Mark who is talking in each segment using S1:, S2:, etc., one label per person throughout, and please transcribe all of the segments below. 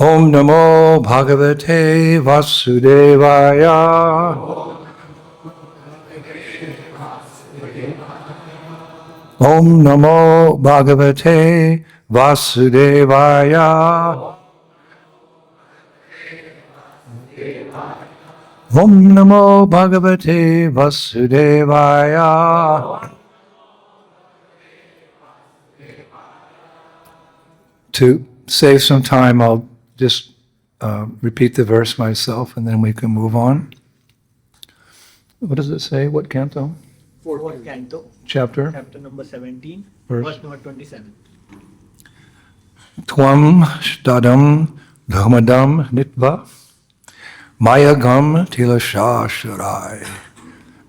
S1: Om Namo Bhagavate Vasudevaya. Om Namo Bhagavate Vasudevaya. Om Namo Bhagavate Vasudevaya. To save some time, I'll just repeat the verse myself and then we can move on. What does it say? What canto?
S2: Fourth canto.
S1: Chapter?
S2: Chapter number 17,
S1: Verse
S2: number 27.
S1: Tvam stadam dharmadam nitva mayagam tilashasharai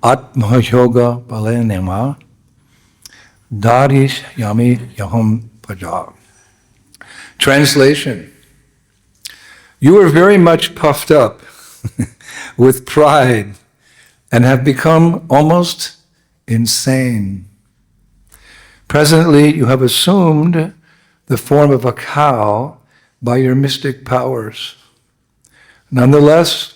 S1: atma yoga balenema darish yami yaham paja. Translation: You are very much puffed up with pride and have become almost insane. Presently, you have assumed the form of a cow by your mystic powers. Nonetheless,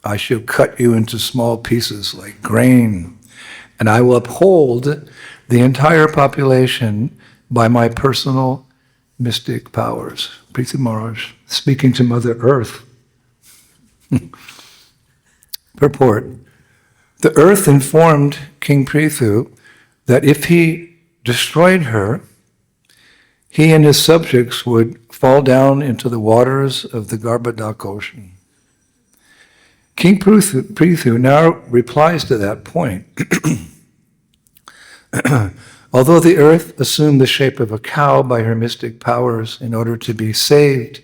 S1: I shall cut you into small pieces like grain, and I will uphold the entire population by my personal mystic powers. Prithvi Maharaj, speaking to Mother Earth. Purport: The earth informed King Prithu that if he destroyed her, he and his subjects would fall down into the waters of the Garbhodak ocean. King Prithu now replies to that point. Although the earth assumed the shape of a cow by her mystic powers in order to be saved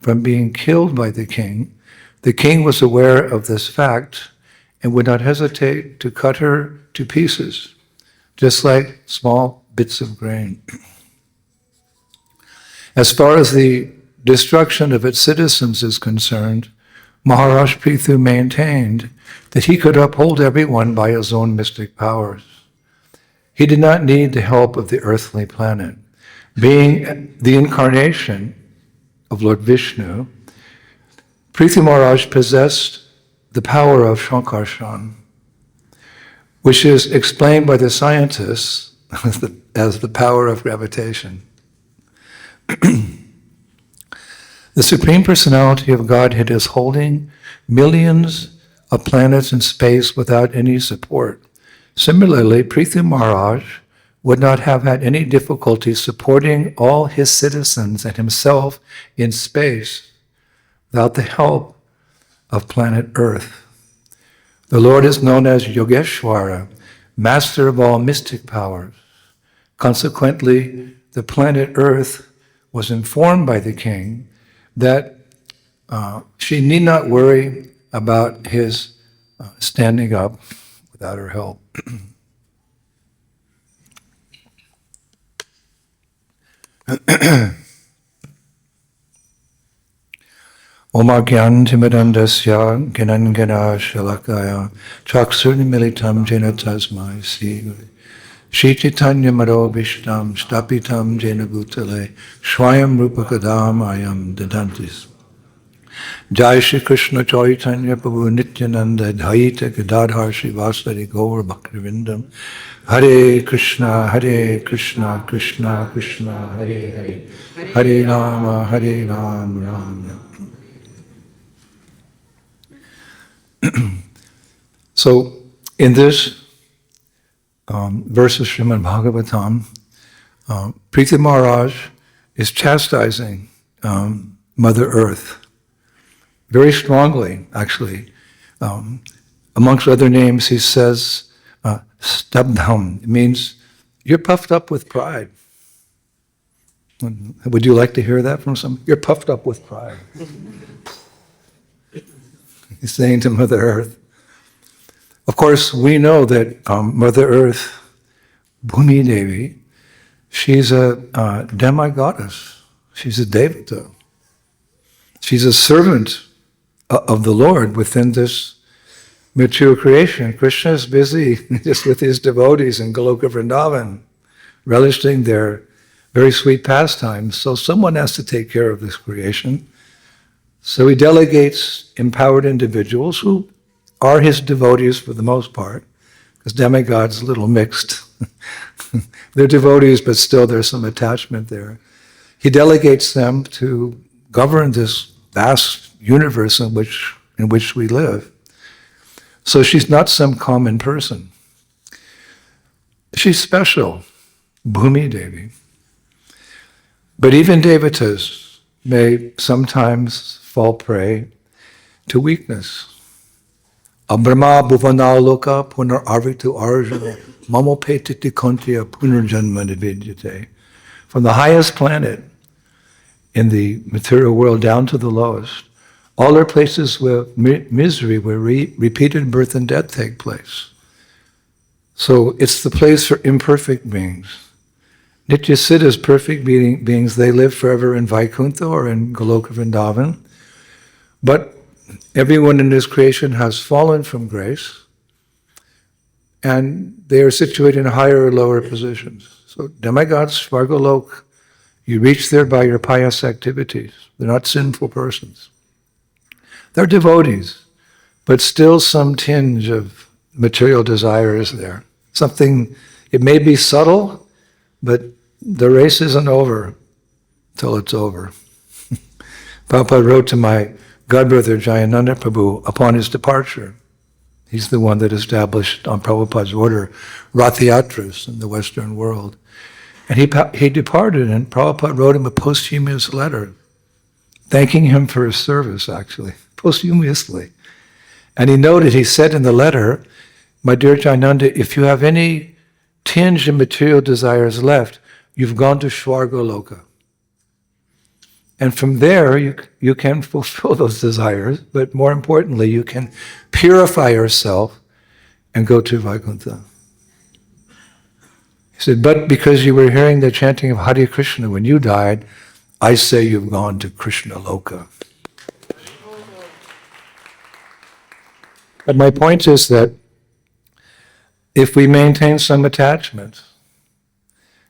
S1: from being killed by the king was aware of this fact and would not hesitate to cut her to pieces, just like small bits of grain. As far as the destruction of its citizens is concerned, Maharaj Prithu maintained that he could uphold everyone by his own mystic powers. He did not need the help of the earthly planet. Being the incarnation of Lord Vishnu, Prithu Maharaj possessed the power of Shankarshan, which is explained by the scientists as the power of gravitation. The Supreme Personality of Godhead is holding millions of planets in space without any support. Similarly, Prithu Maharaj would not have had any difficulty supporting all his citizens and himself in space without the help of planet Earth. The Lord is known as Yogeshwara, master of all mystic powers. Consequently, the planet Earth was informed by the king that she need not worry about his standing up without her help. Oma Gyan Timidandasya Ganangana Shalakaya Chaksurni Jena Tasmai Shititanya Maro Vishtam Stapitam Jena Bhutale Shwayam Rupakadam Ayam Dadantis. Jai Shri Krishna Chaitanya Prabhu Nityananda Dvaita Gadadhar Srivasari Gaur Bhaktivinoda Hare Krishna Krishna Krishna Hare Hare Hare Rama Rama. So in this verse of Srimad Bhagavatam, Prithu Maharaj is chastising Mother Earth very strongly, actually. Amongst other names, he says, stabdham. It means, you're puffed up with pride. Would you like to hear that from some? You're puffed up with pride. He's saying to Mother Earth. Of course, we know that Mother Earth, Bhumi Devi, she's a demigoddess. She's a devata. She's a servant of the Lord within this mature creation. Krishna is busy just with his devotees in Goloka Vrindavan, relishing their very sweet pastimes. So someone has to take care of this creation. So he delegates empowered individuals who are his devotees for the most part, because demigods a little mixed. They're devotees, but still there's some attachment there. He delegates them to govern this vast universe in which we live. So she's not some common person. She's special, Bhumi Devi. But even devatas may sometimes fall prey to weakness. Abrahma bhuvanaloka punar arvitu arjuna mamopetiti kontya punarjanma nividyate. From the highest planet in the material world down to the lowest, all are places where misery, where repeated birth and death take place. So it's the place for imperfect beings. Nitya Siddhas, perfect beings, they live forever in Vaikuntha or in Goloka Vrindavan. But everyone in this creation has fallen from grace, and they are situated in higher or lower positions. So demigods, Svargalok, you reach there by your pious activities. They're not sinful persons. They're devotees, but still some tinge of material desire is there. Something, it may be subtle, but the race isn't over till it's over. Prabhupada wrote to my godbrother Jayananda Prabhu upon his departure. He's the one that established on Prabhupada's order Rath-yatras in the Western world. And he departed, and Prabhupada wrote him a posthumous letter, thanking him for his service, actually, posthumously. And he said in the letter, my dear Jayananda, if you have any tinge of material desires left, you've gone to Shvargaloka. And from there, you can fulfill those desires, but more importantly, you can purify yourself and go to Vaikuntha. He said, but because you were hearing the chanting of Hare Krishna when you died, I say you've gone to Krishna Loka. But my point is that if we maintain some attachment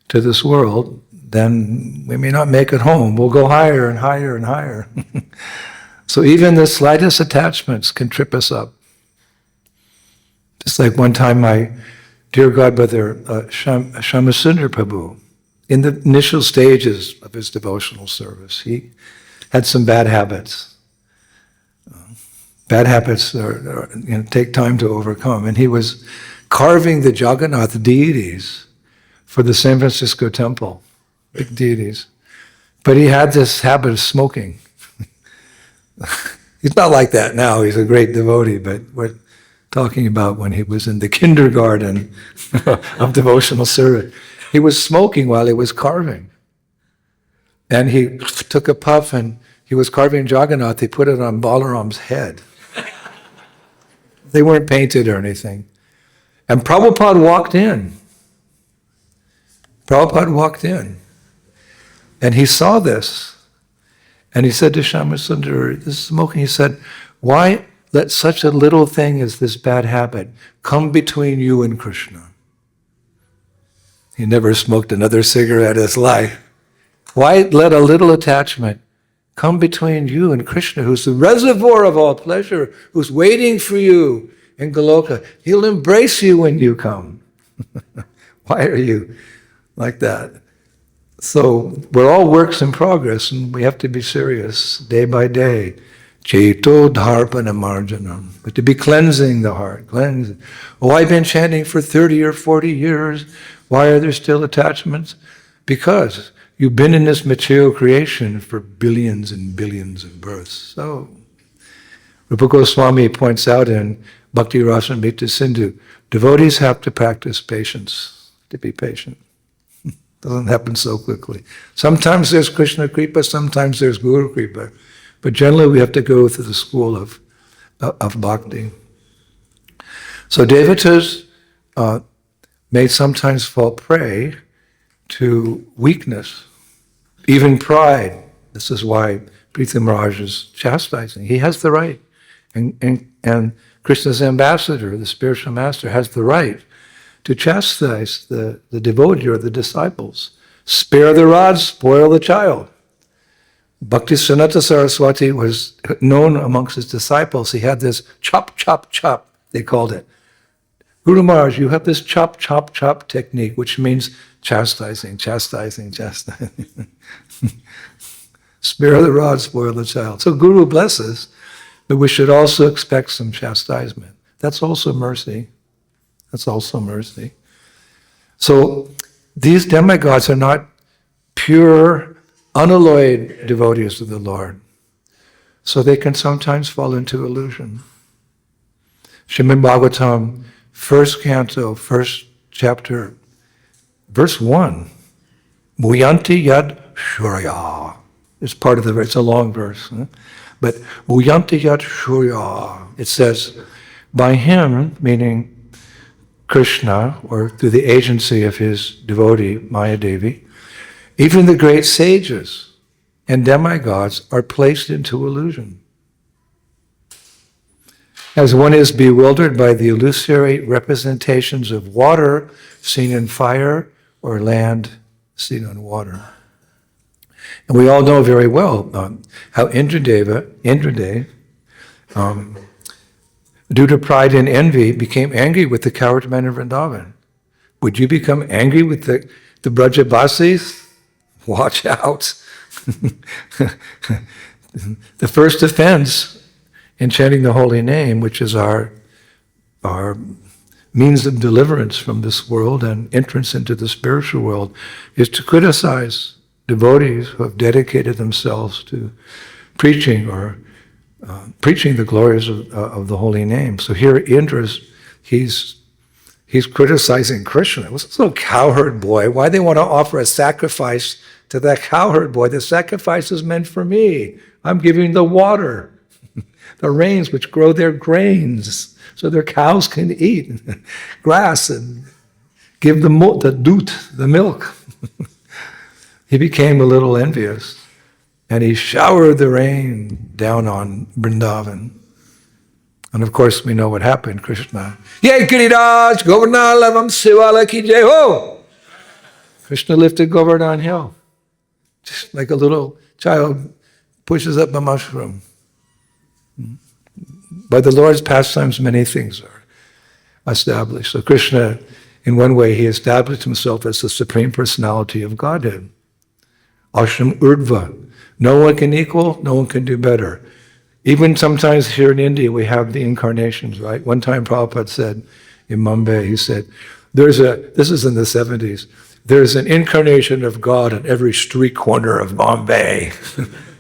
S1: to this world, then we may not make it home. We'll go higher and higher and higher. So even the slightest attachments can trip us up. Just like one time my dear godbrother, Shyamasundar Prabhu, in the initial stages of his devotional service, he had some bad habits. Bad habits take time to overcome. And he was carving the Jagannath deities for the San Francisco temple, big deities. But he had this habit of smoking. He's not like that now, he's a great devotee, but we're talking about when he was in the kindergarten of devotional service. He was smoking while he was carving. And he took a puff and he was carving Jagannath, he put it on Balaram's head. They weren't painted or anything. And Prabhupada walked in. And he saw this. And he said to Shyamasundar, this is smoking. He said, why let such a little thing as this bad habit come between you and Krishna? He never smoked another cigarette in his life. Why let a little attachment come between you and Krishna, who's the reservoir of all pleasure, who's waiting for you in Goloka? He'll embrace you when you come. Why are you like that? So we're all works in progress, and we have to be serious day by day. Cheto dharpana marjanam. But to be cleansing the heart, cleansing. Oh, I've been chanting for 30 or 40 years. Why are there still attachments? Because you've been in this material creation for billions and billions of births. So, Rupa Goswami points out in Bhakti Rasamrita Sindhu, devotees have to practice patience, to be patient. Doesn't happen so quickly. Sometimes there's Krishna Kripa, sometimes there's Guru Kripa. But generally we have to go through the school of bhakti. So devatas may sometimes fall prey to weakness, even pride. This is why Prithvi Maharaj is chastising. He has the right. And Krishna's ambassador, the spiritual master, has the right to chastise the devotee or the disciples. Spare the rod, spoil the child. Bhaktisiddhanta Saraswati was known amongst his disciples. He had this chop, chop, chop, they called it. Guru Maharaj, you have this chop, chop, chop technique, which means chastising, chastising, chastising. Spare the rod, spoil the child. So Guru blesses, but we should also expect some chastisement. That's also mercy. That's also mercy. So these demigods are not pure, unalloyed devotees of the Lord. So they can sometimes fall into illusion. Srimad Bhagavatam, first canto, first chapter, verse 1. Muyanti yad shurya. It's part of the verse, it's a long verse. But muyanti yad shurya. It says, by him, meaning Krishna, or through the agency of his devotee, Maya Devi, even the great sages and demigods are placed into illusion. As one is bewildered by the illusory representations of water seen in fire or land seen on water. And we all know very well how Indradev, due to pride and envy, became angry with the coward men of Vrindavan. Would you become angry with the Brajabasis? Watch out. The first offense in chanting the holy name, which is our means of deliverance from this world and entrance into the spiritual world, is to criticize devotees who have dedicated themselves to preaching or preaching the glories of the holy name. So here Indra's, he's criticizing Krishna. What's this little cowherd boy? Why they want to offer a sacrifice to that cowherd boy? The sacrifice is meant for me. I'm giving the water, the rains which grow their grains, so their cows can eat grass and give the doot, the milk. He became a little envious, and he showered the rain down on Vrindavan. And of course, we know what happened. Krishna, Yay Giriraj, Govardhan Lavam Sivala Ki Jai Ho! Krishna lifted Govardhan Hill, just like a little child pushes up a mushroom. By the Lord's pastimes, many things are established. So Krishna, in one way, he established himself as the Supreme Personality of Godhead. Ashram Urdhva. No one can equal, no one can do better. Even sometimes here in India, we have the incarnations, right? One time Prabhupada said in Mumbai, he said, this is in the 70s, there's an incarnation of God in every street corner of Bombay.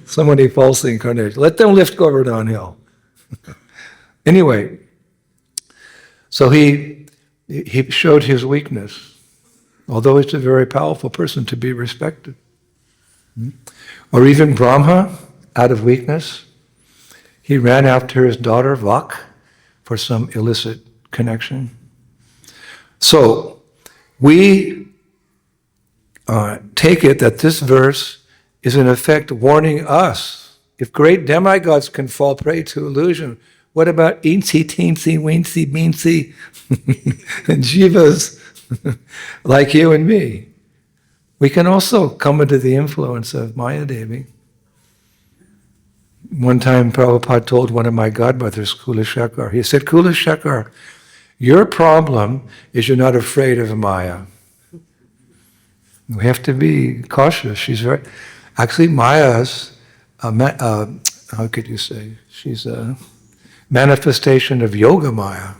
S1: Somebody falsely incarnated. Let them lift Govardhan Hill. Anyway, so he showed his weakness, although he's a very powerful person to be respected. Or even Brahma, out of weakness, he ran after his daughter Vak for some illicit connection. So we take it that this verse is in effect warning us. If great demigods can fall prey to illusion, what about eensy, teensy, weensy, beensy, and jivas like you and me? We can also come under the influence of Maya Devi. One time Prabhupada told one of my godbrothers, Kula Shekar, he said, Kula Shekar, your problem is you're not afraid of Maya. We have to be cautious. Actually Maya's, how could you say, she's a manifestation of Yoga Maya.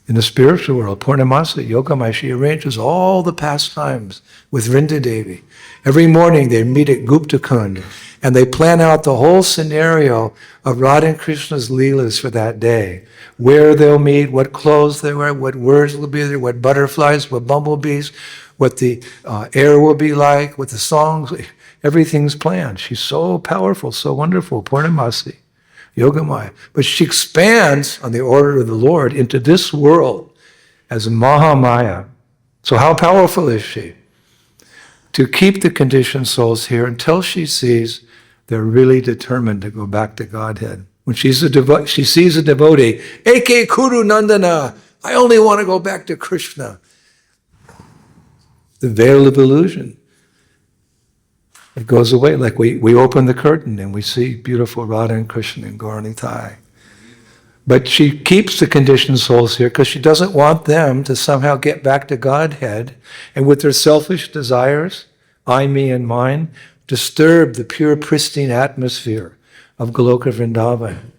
S1: In the spiritual world, Purnamasa, Yoga Maya, she arranges all the pastimes with Vrinda Devi. Every morning they meet at Gupta Kund and they plan out the whole scenario of Radha and Krishna's Leelas for that day. Where they'll meet, what clothes they wear, what words will be there, what butterflies, what bumblebees, what the air will be like, what the songs, everything's planned. She's so powerful, so wonderful, Purnamasi. Yogamaya. But she expands on the order of the Lord into this world as Mahamaya. So how powerful is she? To keep the conditioned souls here until she sees they're really determined to go back to Godhead. When she sees a devotee, Eke Kuru Nandana, I only want to go back to Krishna. The veil of illusion It goes away, like we open the curtain and we see beautiful Radha and Krishna and Gauranitai. But she keeps the conditioned souls here because she doesn't want them to somehow get back to Godhead and with their selfish desires, I, me, and mine, disturb the pure, pristine atmosphere of Goloka Vrindavan,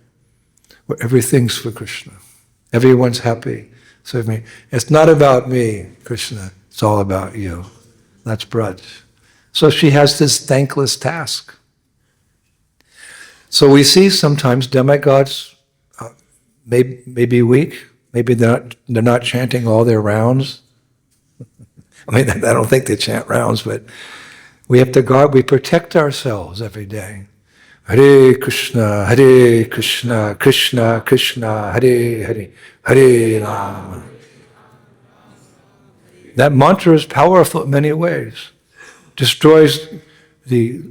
S1: where everything's for Krishna. Everyone's happy. So it's not about me, Krishna. It's all about you. That's Braj. So she has this thankless task. So we see sometimes demigods may be weak. Maybe they're not chanting all their rounds. I mean, I don't think they chant rounds, but we have to guard, we protect ourselves every day. Hare Krishna, Krishna Krishna, Hare Hare, Hare Rama. That mantra is powerful in many ways. Destroys the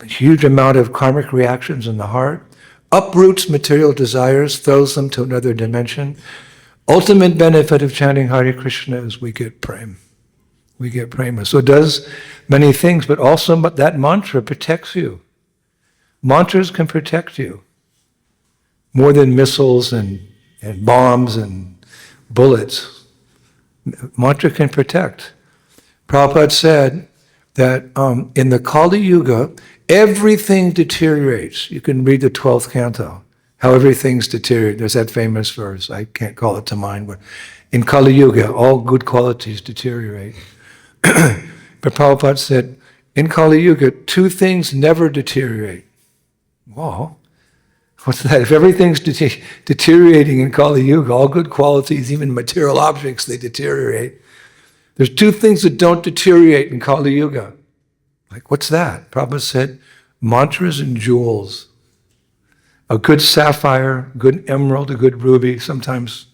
S1: huge amount of karmic reactions in the heart, uproots material desires, throws them to another dimension. Ultimate benefit of chanting Hare Krishna is we get prema. We get prema. So it does many things, but also that mantra protects you. Mantras can protect you more than missiles and bombs and bullets. Mantra can protect. Prabhupada said that in the Kali Yuga, everything deteriorates. You can read the 12th canto, how everything's deteriorated. There's that famous verse, I can't call it to mind, but in Kali Yuga, all good qualities deteriorate. But Prabhupada said, in Kali Yuga, two things never deteriorate. Whoa, what's that? If everything's deteriorating in Kali Yuga, all good qualities, even material objects, they deteriorate. There's two things that don't deteriorate in Kali Yuga. Like, what's that? Prabhupada said, mantras and jewels. A good sapphire, good emerald, a good ruby. Sometimes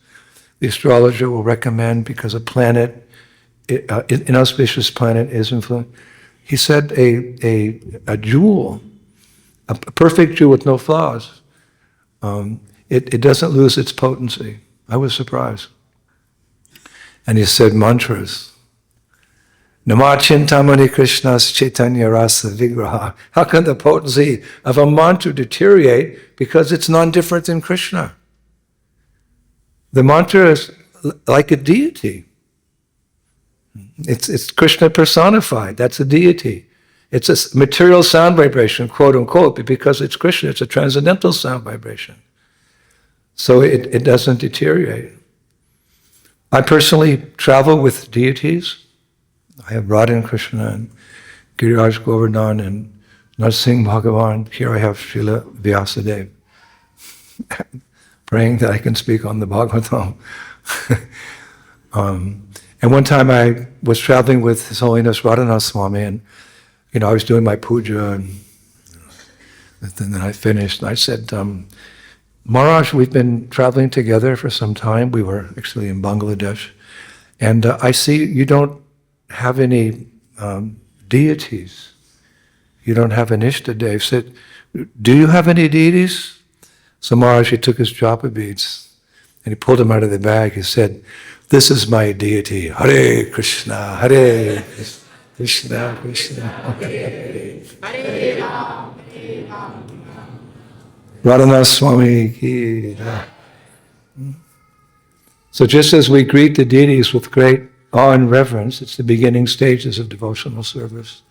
S1: the astrologer will recommend because a planet, an inauspicious planet is influenced. He said a jewel, a perfect jewel with no flaws, it doesn't lose its potency. I was surprised. And he said mantras. Nama Chintamani Krishna's Chaitanya Rasa Vigraha. How can the potency of a mantra deteriorate? Because it's non-different than Krishna. The mantra is like a deity. It's Krishna personified. That's a deity. It's a material sound vibration, quote unquote, but because it's Krishna, it's a transcendental sound vibration. So it doesn't deteriorate. I personally travel with deities. I have Radha and Krishna and Giriraj Govardhan and Narsingh Bhagavan. Here I have Srila Vyasadeva, praying that I can speak on the Bhagavatam. And one time I was traveling with His Holiness Radhanath Swami, and I was doing my puja, and then I finished, and I said, Maharaj, we've been traveling together for some time. We were actually in Bangladesh, and I see you don't have any deities. You don't have an Ishtadev. I said, do you have any deities? So Maharaj, he took his japa beads and he pulled them out of the bag. He said, this is my deity. Hare Krishna, Hare Krishna, Krishna, Hare Hare. Radhanath Swami ki. So just as we greet the deities with great awe and reverence, it's the beginning stages of devotional service.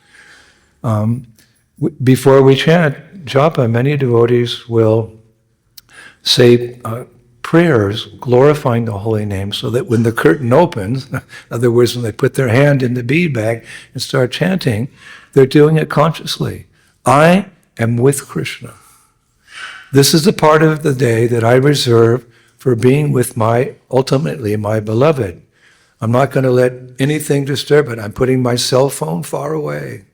S1: Before we chant japa, many devotees will say prayers glorifying the holy name so that when the curtain opens, in other words, when they put their hand in the bead bag and start chanting, they're doing it consciously. I am with Krishna. This is the part of the day that I reserve for being with ultimately my beloved. I'm not going to let anything disturb it. I'm putting my cell phone far away.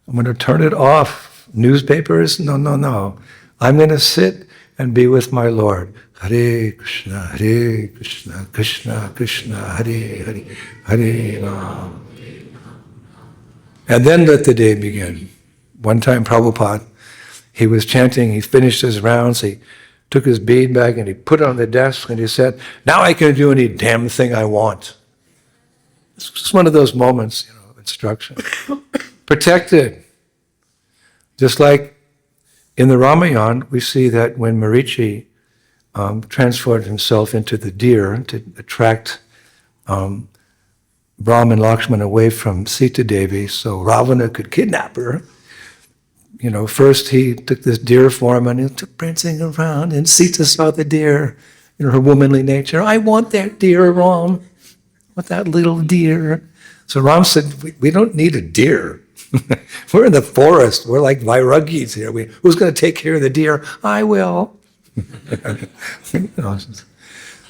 S1: I'm going to turn it off. Newspapers? No. I'm going to sit and be with my Lord. Hare Krishna, Krishna Krishna, Hare Hare, Hare Ram. And then let the day begin. One time Prabhupada, he was chanting, he finished his rounds, he took his bead bag and he put it on the desk and he said, now I can do any damn thing I want. It's just one of those moments, of instruction. protected. Just like in the Ramayana, we see that when Marichi transformed himself into the deer to attract Ram and Lakshmana away from Sita Devi so Ravana could kidnap her. First he took this deer form and he took prancing around, and Sita saw the deer, her womanly nature. I want that deer, Ram. I want that little deer. So Ram said, we don't need a deer. We're in the forest. We're like Vairagis here. Who's going to take care of the deer? I will.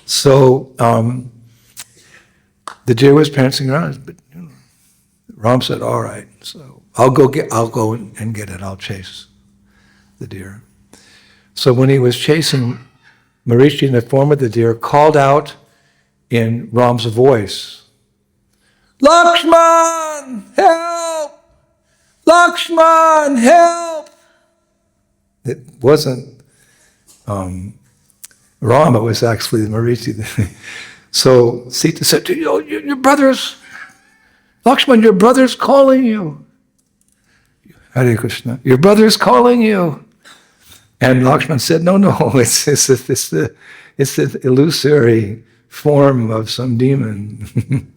S1: So the deer was prancing around, but Ram said, "All right, so I'll go and get it. I'll chase the deer." So when he was chasing, Marichi, in the form of the deer, called out in Ram's voice, "Lakshman, help! Lakshman, help!" It wasn't Ram, it was actually Marichi. So Sita said, your brother's, Lakshman, your brother's calling you. Hare Krishna, your brother's calling you. And Lakshman said, no, it's the illusory form of some demon.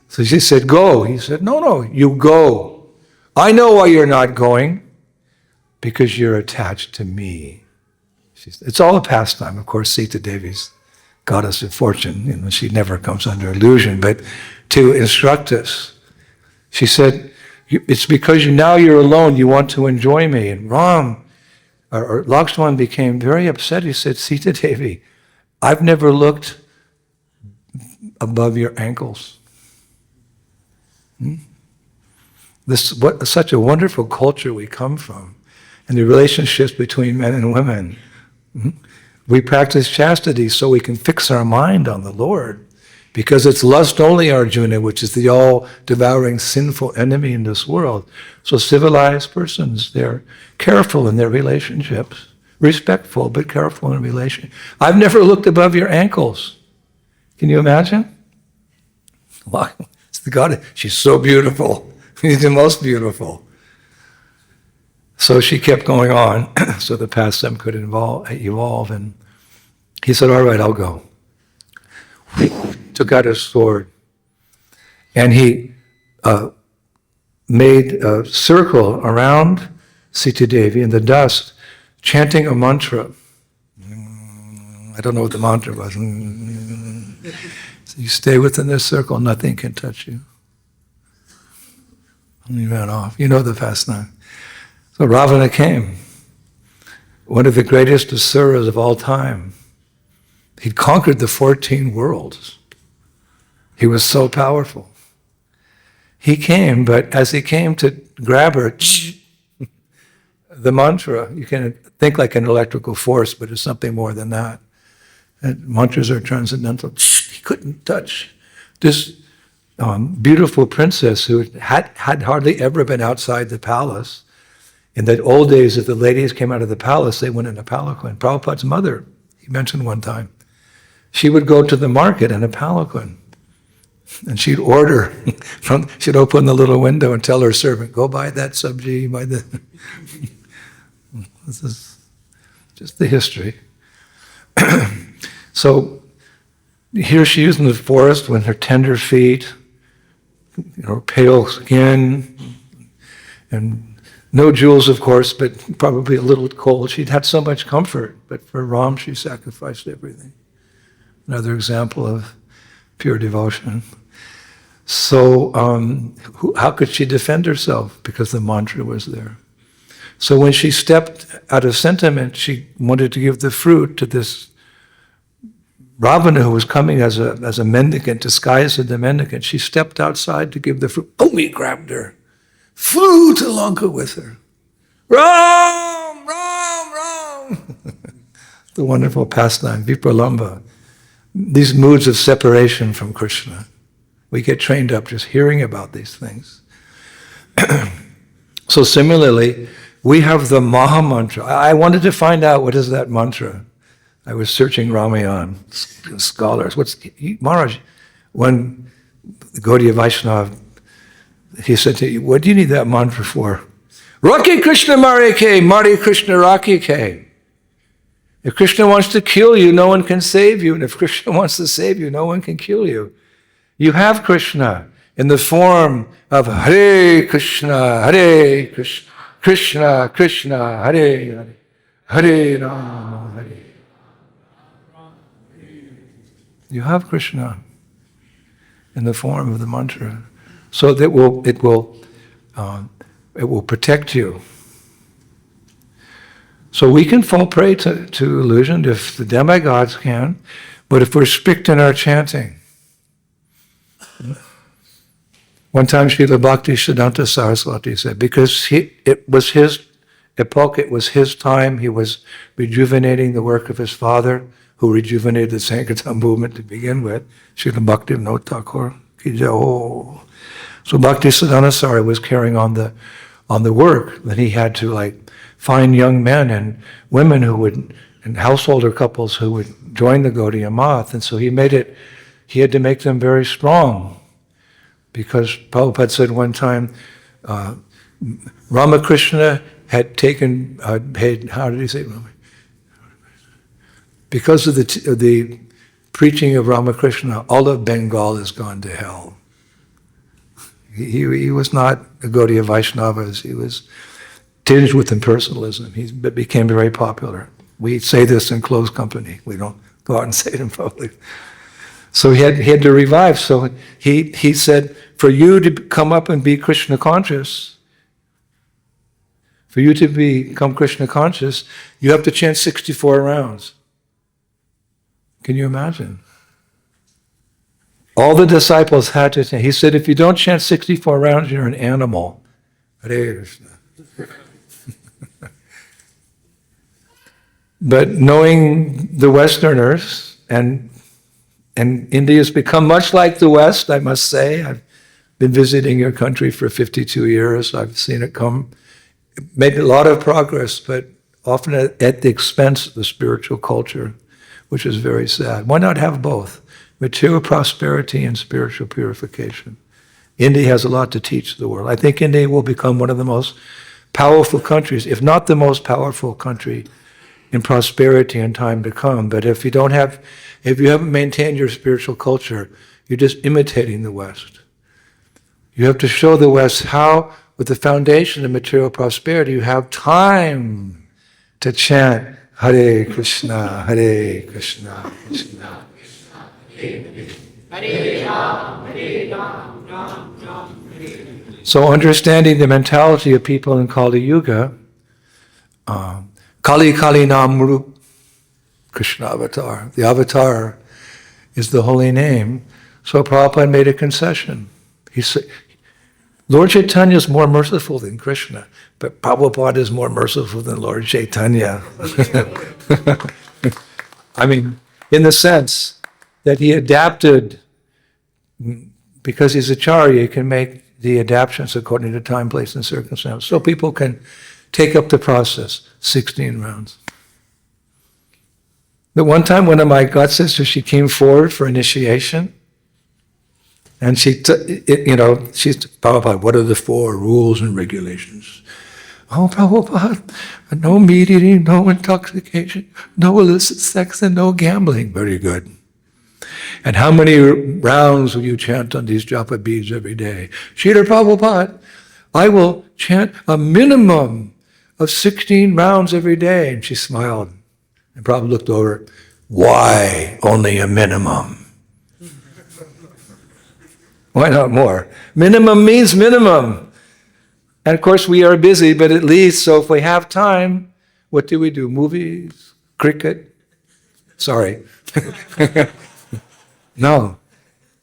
S1: So she said, go. He said, no, you go. I know why you're not going, because you're attached to me. It's all a pastime. Of course, Sita Devi's goddess of fortune. She never comes under illusion. But to instruct us, she said, it's because now you're alone, you want to enjoy me. And Ram, or Lakshman, became very upset. He said, Sita Devi, I've never looked above your ankles. What such a wonderful culture we come from, and the relationships between men and women. We practice chastity so we can fix our mind on the Lord, because it's lust only, Arjuna, which is the all-devouring sinful enemy in this world. So civilized persons, they're careful in their relationships, respectful but careful in relation. I've never looked above your ankles. Can you imagine? Wow, it's the God. She's so beautiful. She's the most beautiful. So she kept going on, so the pastime could evolve, and he said, all right, I'll go. Took out his sword, and he made a circle around Sita Devi in the dust, chanting a mantra. I don't know what the mantra was. So you stay within this circle, nothing can touch you. And he ran off. You know the pastime. So Ravana came, one of the greatest asuras of all time. He'd conquered the 14 worlds. He was so powerful. He came, but as he came to grab her, the mantra, you can think like an electrical force, but it's something more than that. And mantras are transcendental. He couldn't touch this beautiful princess who had hardly ever been outside the palace. In the old days, if the ladies came out of the palace, they went in a palanquin. Prabhupada's mother, he mentioned one time, she would go to the market in a palanquin. And she'd order, she'd open the little window and tell her servant, go buy that sabji, buy the... This is just the history. So here she is in the forest with her tender feet, pale skin, and no jewels, of course, but probably a little cold. She'd had so much comfort, but for Ram, she sacrificed everything. Another example of pure devotion. So how could she defend herself? Because the mantra was there. So when she stepped out of sentiment, she wanted to give the fruit to this Ravana who was coming as a mendicant, disguised as a mendicant. She stepped outside to give the fruit. Boom, he grabbed her. Flew to Lanka with her. Ram! The wonderful pastime, Vipralamba. These moods of separation from Krishna. We get trained up just hearing about these things. So similarly, we have the Maha Mantra. I wanted to find out what is that mantra. I was searching Ramayana, scholars. Maharaj, when the Gaudiya Vaishnava he said to you, what do you need that mantra for? Raki Krishna Mare Ke, Mare Krishna Raki Ke. If Krishna wants to kill you, no one can save you. And if Krishna wants to save you, no one can kill you. You have Krishna in the form of Hare Krishna, Hare Krishna, Krishna Krishna, Hare Hare, Hare Rama, Hare. You have Krishna in the form of the mantra, so that it will protect you. So we can fall prey to illusion if the demigods can, but if we're strict in our chanting. One time Srila Bhakti Siddhanta Saraswati said, because it was his epoch, it was his time, he was rejuvenating the work of his father, who rejuvenated the Sankirtan movement to begin with, Srila Bhakti Vinod Thakur. So Bhakti Siddhanta Saraswati was carrying on the work that he had to find young men and women and householder couples who would join the Gaudiya Math, and so he had to make them very strong. Because Prabhupada said one time, Ramakrishna had taken, how did he say Ramakrishna? Because of the preaching of Ramakrishna, all of Bengal has gone to hell. He was not a Gaudiya Vaishnavas, he was tinged with impersonalism. He became very popular. We say this in closed company. We don't go out and say it in public. So he had to revive. So he said, for you to come up and be Krishna conscious, for you to become Krishna conscious, you have to chant 64 rounds. Can you imagine? All the disciples had to chant. He said, if you don't chant 64 rounds, you're an animal. Hare Krishna. But knowing the Westerners, and India's become much like the West, I must say. I've been visiting your country for 52 years. I've seen it made a lot of progress, but often at the expense of the spiritual culture, which is very sad. Why not have both? Material prosperity and spiritual purification. India has a lot to teach the world. I think India will become one of the most powerful countries, if not the most powerful country in prosperity in time to come. But if you haven't maintained your spiritual culture, you're just imitating the West. You have to show the West how, with the foundation of material prosperity, you have time to chant Hare Krishna, Hare Krishna, Krishna Krishna, Hare Ram, Hare Ram, Ram Ram, Hare. So understanding the mentality of people in Kali Yuga, Kali Kali Nam Rup, Krishna Avatar. The Avatar is the holy name. So Prabhupada made a concession. He said, Lord Chaitanya is more merciful than Krishna, but Prabhupada is more merciful than Lord Chaitanya. I mean, in the sense that he adapted, because he's Acharya, he can make the adaptations according to time, place, and circumstance. So people can take up the process, 16 rounds. But one time, one of my god sisters, she came forward for initiation, and she's Prabhupada, what are the 4 rules and regulations? Oh, Prabhupada, no meat eating, no intoxication, no illicit sex, and no gambling. Very good. And how many rounds will you chant on these japa beads every day? Srila Prabhupada, I will chant a minimum of 16 rounds every day. And she smiled. And Prabhupada looked over, why only a minimum? Why not more? Minimum means minimum. And of course we are busy, but at least, so if we have time, what do we do? Movies? Cricket? Sorry. No.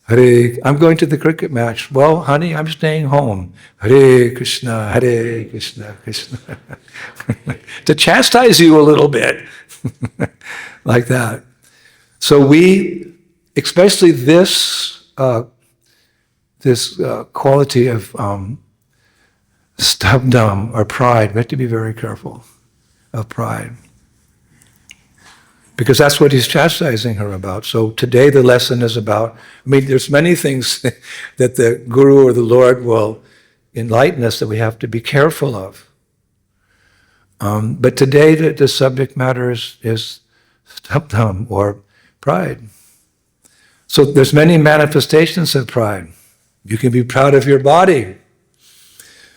S1: Hare, I'm going to the cricket match. Well, honey, I'm staying home. Hare Krishna, Krishna. To chastise you a little bit. Like that. So we, especially this quality of stabdam, or pride, we have to be very careful of pride. Because that's what he's chastising her about. So today the lesson is about, there's many things that the Guru or the Lord will enlighten us that we have to be careful of. But today the subject matter is stubdom or pride. So there's many manifestations of pride. You can be proud of your body.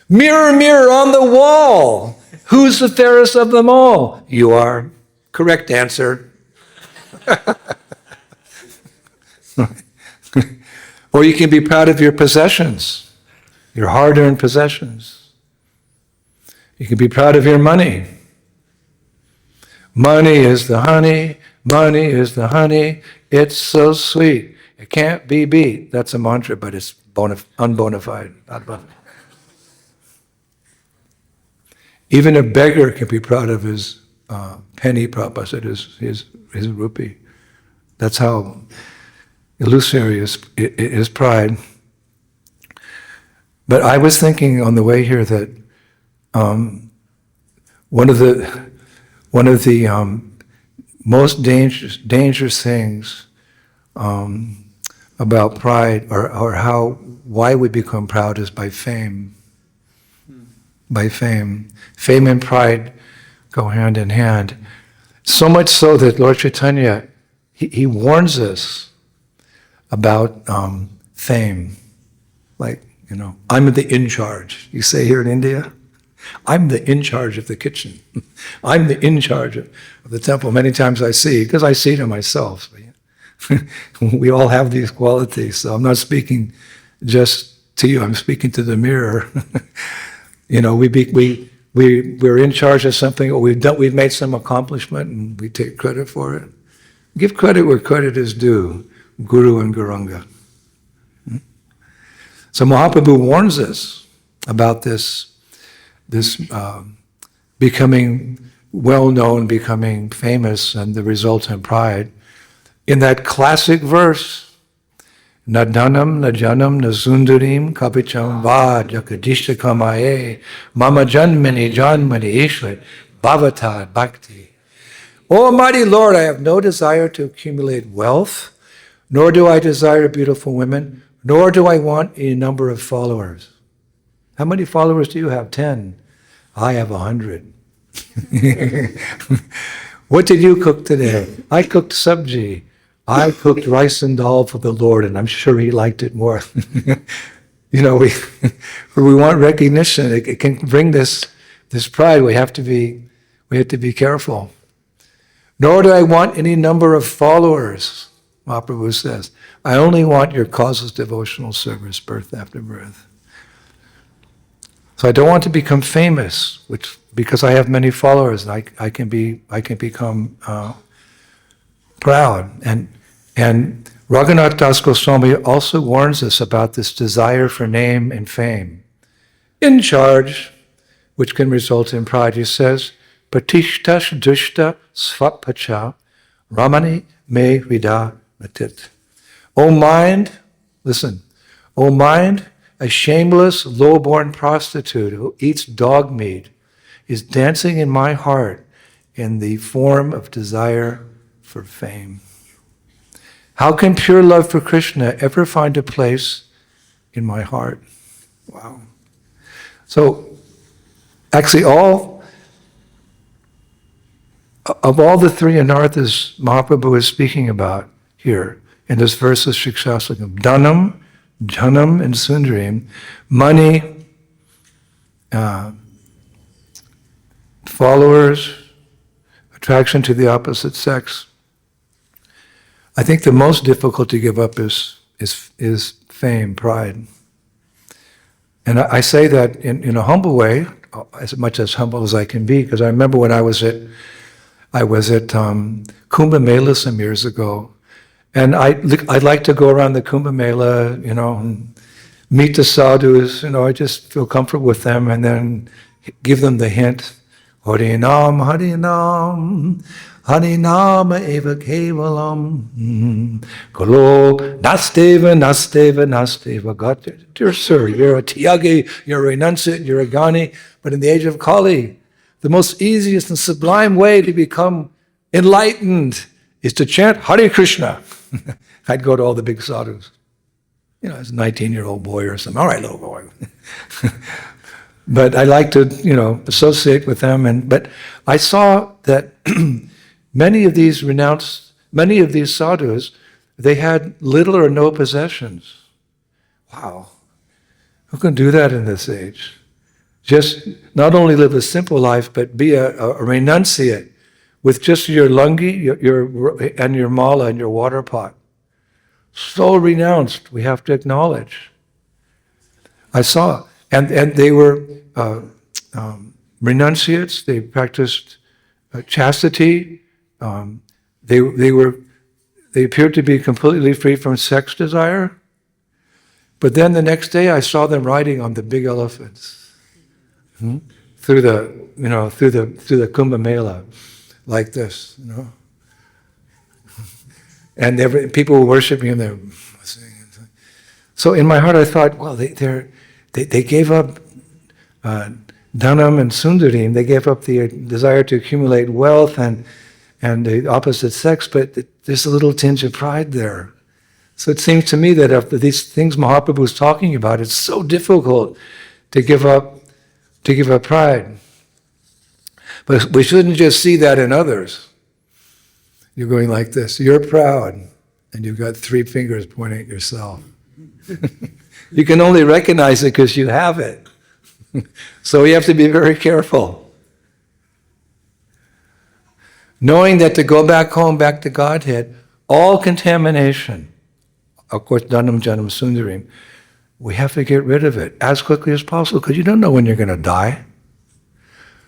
S1: Mirror, mirror on the wall, who's the fairest of them all? You are. Correct answer. Or you can be proud of your possessions, your hard-earned possessions. You can be proud of your money. Money is the honey, money is the honey, it's so sweet. It can't be beat. That's a mantra, but it's unbona fide. Not bona fide. Even a beggar can be proud of his penny, Prabhupada said, his rupee. That's how illusory is pride. But I was thinking on the way here that one of the most dangerous things about pride, or why we become proud, is by fame. By fame. Fame and pride go hand in hand. So much so that Lord Chaitanya, he warns us about fame. Like, I'm the in charge. You say here in India, I'm the in charge of the kitchen. I'm the in charge of the temple. Many times I see, because I see to myself. We all have these qualities, so I'm not speaking just to you, I'm speaking to the mirror. We're in charge of something, or we've made some accomplishment, and we take credit for it. Give credit where credit is due, Guru and Gauranga. So Mahaprabhu warns us about this becoming well-known, becoming famous, and the resultant pride. In that classic verse, Na dhanam, na janam, na sundarim, kapicham va, jakadishta kamaye, mama janmani ishvat, bhavatad bhakti. O Almighty Lord, I have no desire to accumulate wealth, nor do I desire beautiful women, nor do I want a number of followers. How many followers do you have? 10. I have 100. What did you cook today? I cooked sabji. I cooked rice and dal for the Lord, and I'm sure He liked it more. We want recognition. It can bring this pride. We have to be careful. Nor do I want any number of followers, Mahaprabhu says. I only want your causeless devotional service, birth after birth. So I don't want to become famous, because I have many followers, and I can become proud. And Raghunath Das Goswami also warns us about this desire for name and fame. In charge, which can result in pride, he says, Patishtash dushta svapacha ramani me vida matit. O mind, listen, O mind, a shameless, low-born prostitute who eats dog meat is dancing in my heart in the form of desire for fame. How can pure love for Krishna ever find a place in my heart? Wow. So, actually, of all the three anarthas Mahaprabhu is speaking about here in this verse of Shikshastakam, Dhanam, Janam, and Sundarim, money, followers, attraction to the opposite sex. I think the most difficult to give up is fame, pride. And I say that in a humble way, as much as humble as I can be, because I remember when I was at Kumbh Mela some years ago, and I'd like to go around the Kumbh Mela, and meet the sadhus, I just feel comfortable with them, and then give them the hint, Harinam, Harinam, Harinama eva kevalam, Kalo, Nasteva, Nasteva, Nasteva. God, dear sir, you're a Tyagi, you're a renunciate, you're a Gani, but in the age of Kali, the most easiest and sublime way to become enlightened is to chant Hare Krishna. I'd go to all the big sadhus. as a 19-year-old boy or something. All right, little boy. But I like to, associate with them. But I saw that many of these sadhus, they had little or no possessions. Wow. Who can do that in this age? Just not only live a simple life, but be a renunciate with just your lungi and your mala and your water pot. So renounced, we have to acknowledge. I saw, and they were renunciates. They practiced chastity. They appeared to be completely free from sex desire. But then the next day, I saw them riding on the big elephants through the Kumbh Mela, like this, and people were worshiping them. So in my heart, I thought, well, they gave up Dhanam and Sundarim. They gave up the desire to accumulate wealth and the opposite sex, but there's a little tinge of pride there. So it seems to me that after these things Mahaprabhu is talking about, it's so difficult to give up pride. But we shouldn't just see that in others. You're going like this. You're proud, and you've got 3 fingers pointing at yourself. You can only recognize it because you have it. So we have to be very careful. Knowing that to go back home, back to Godhead, all contamination, of course, Dhanam, Janam, Sundarim, we have to get rid of it as quickly as possible because you don't know when you're going to die.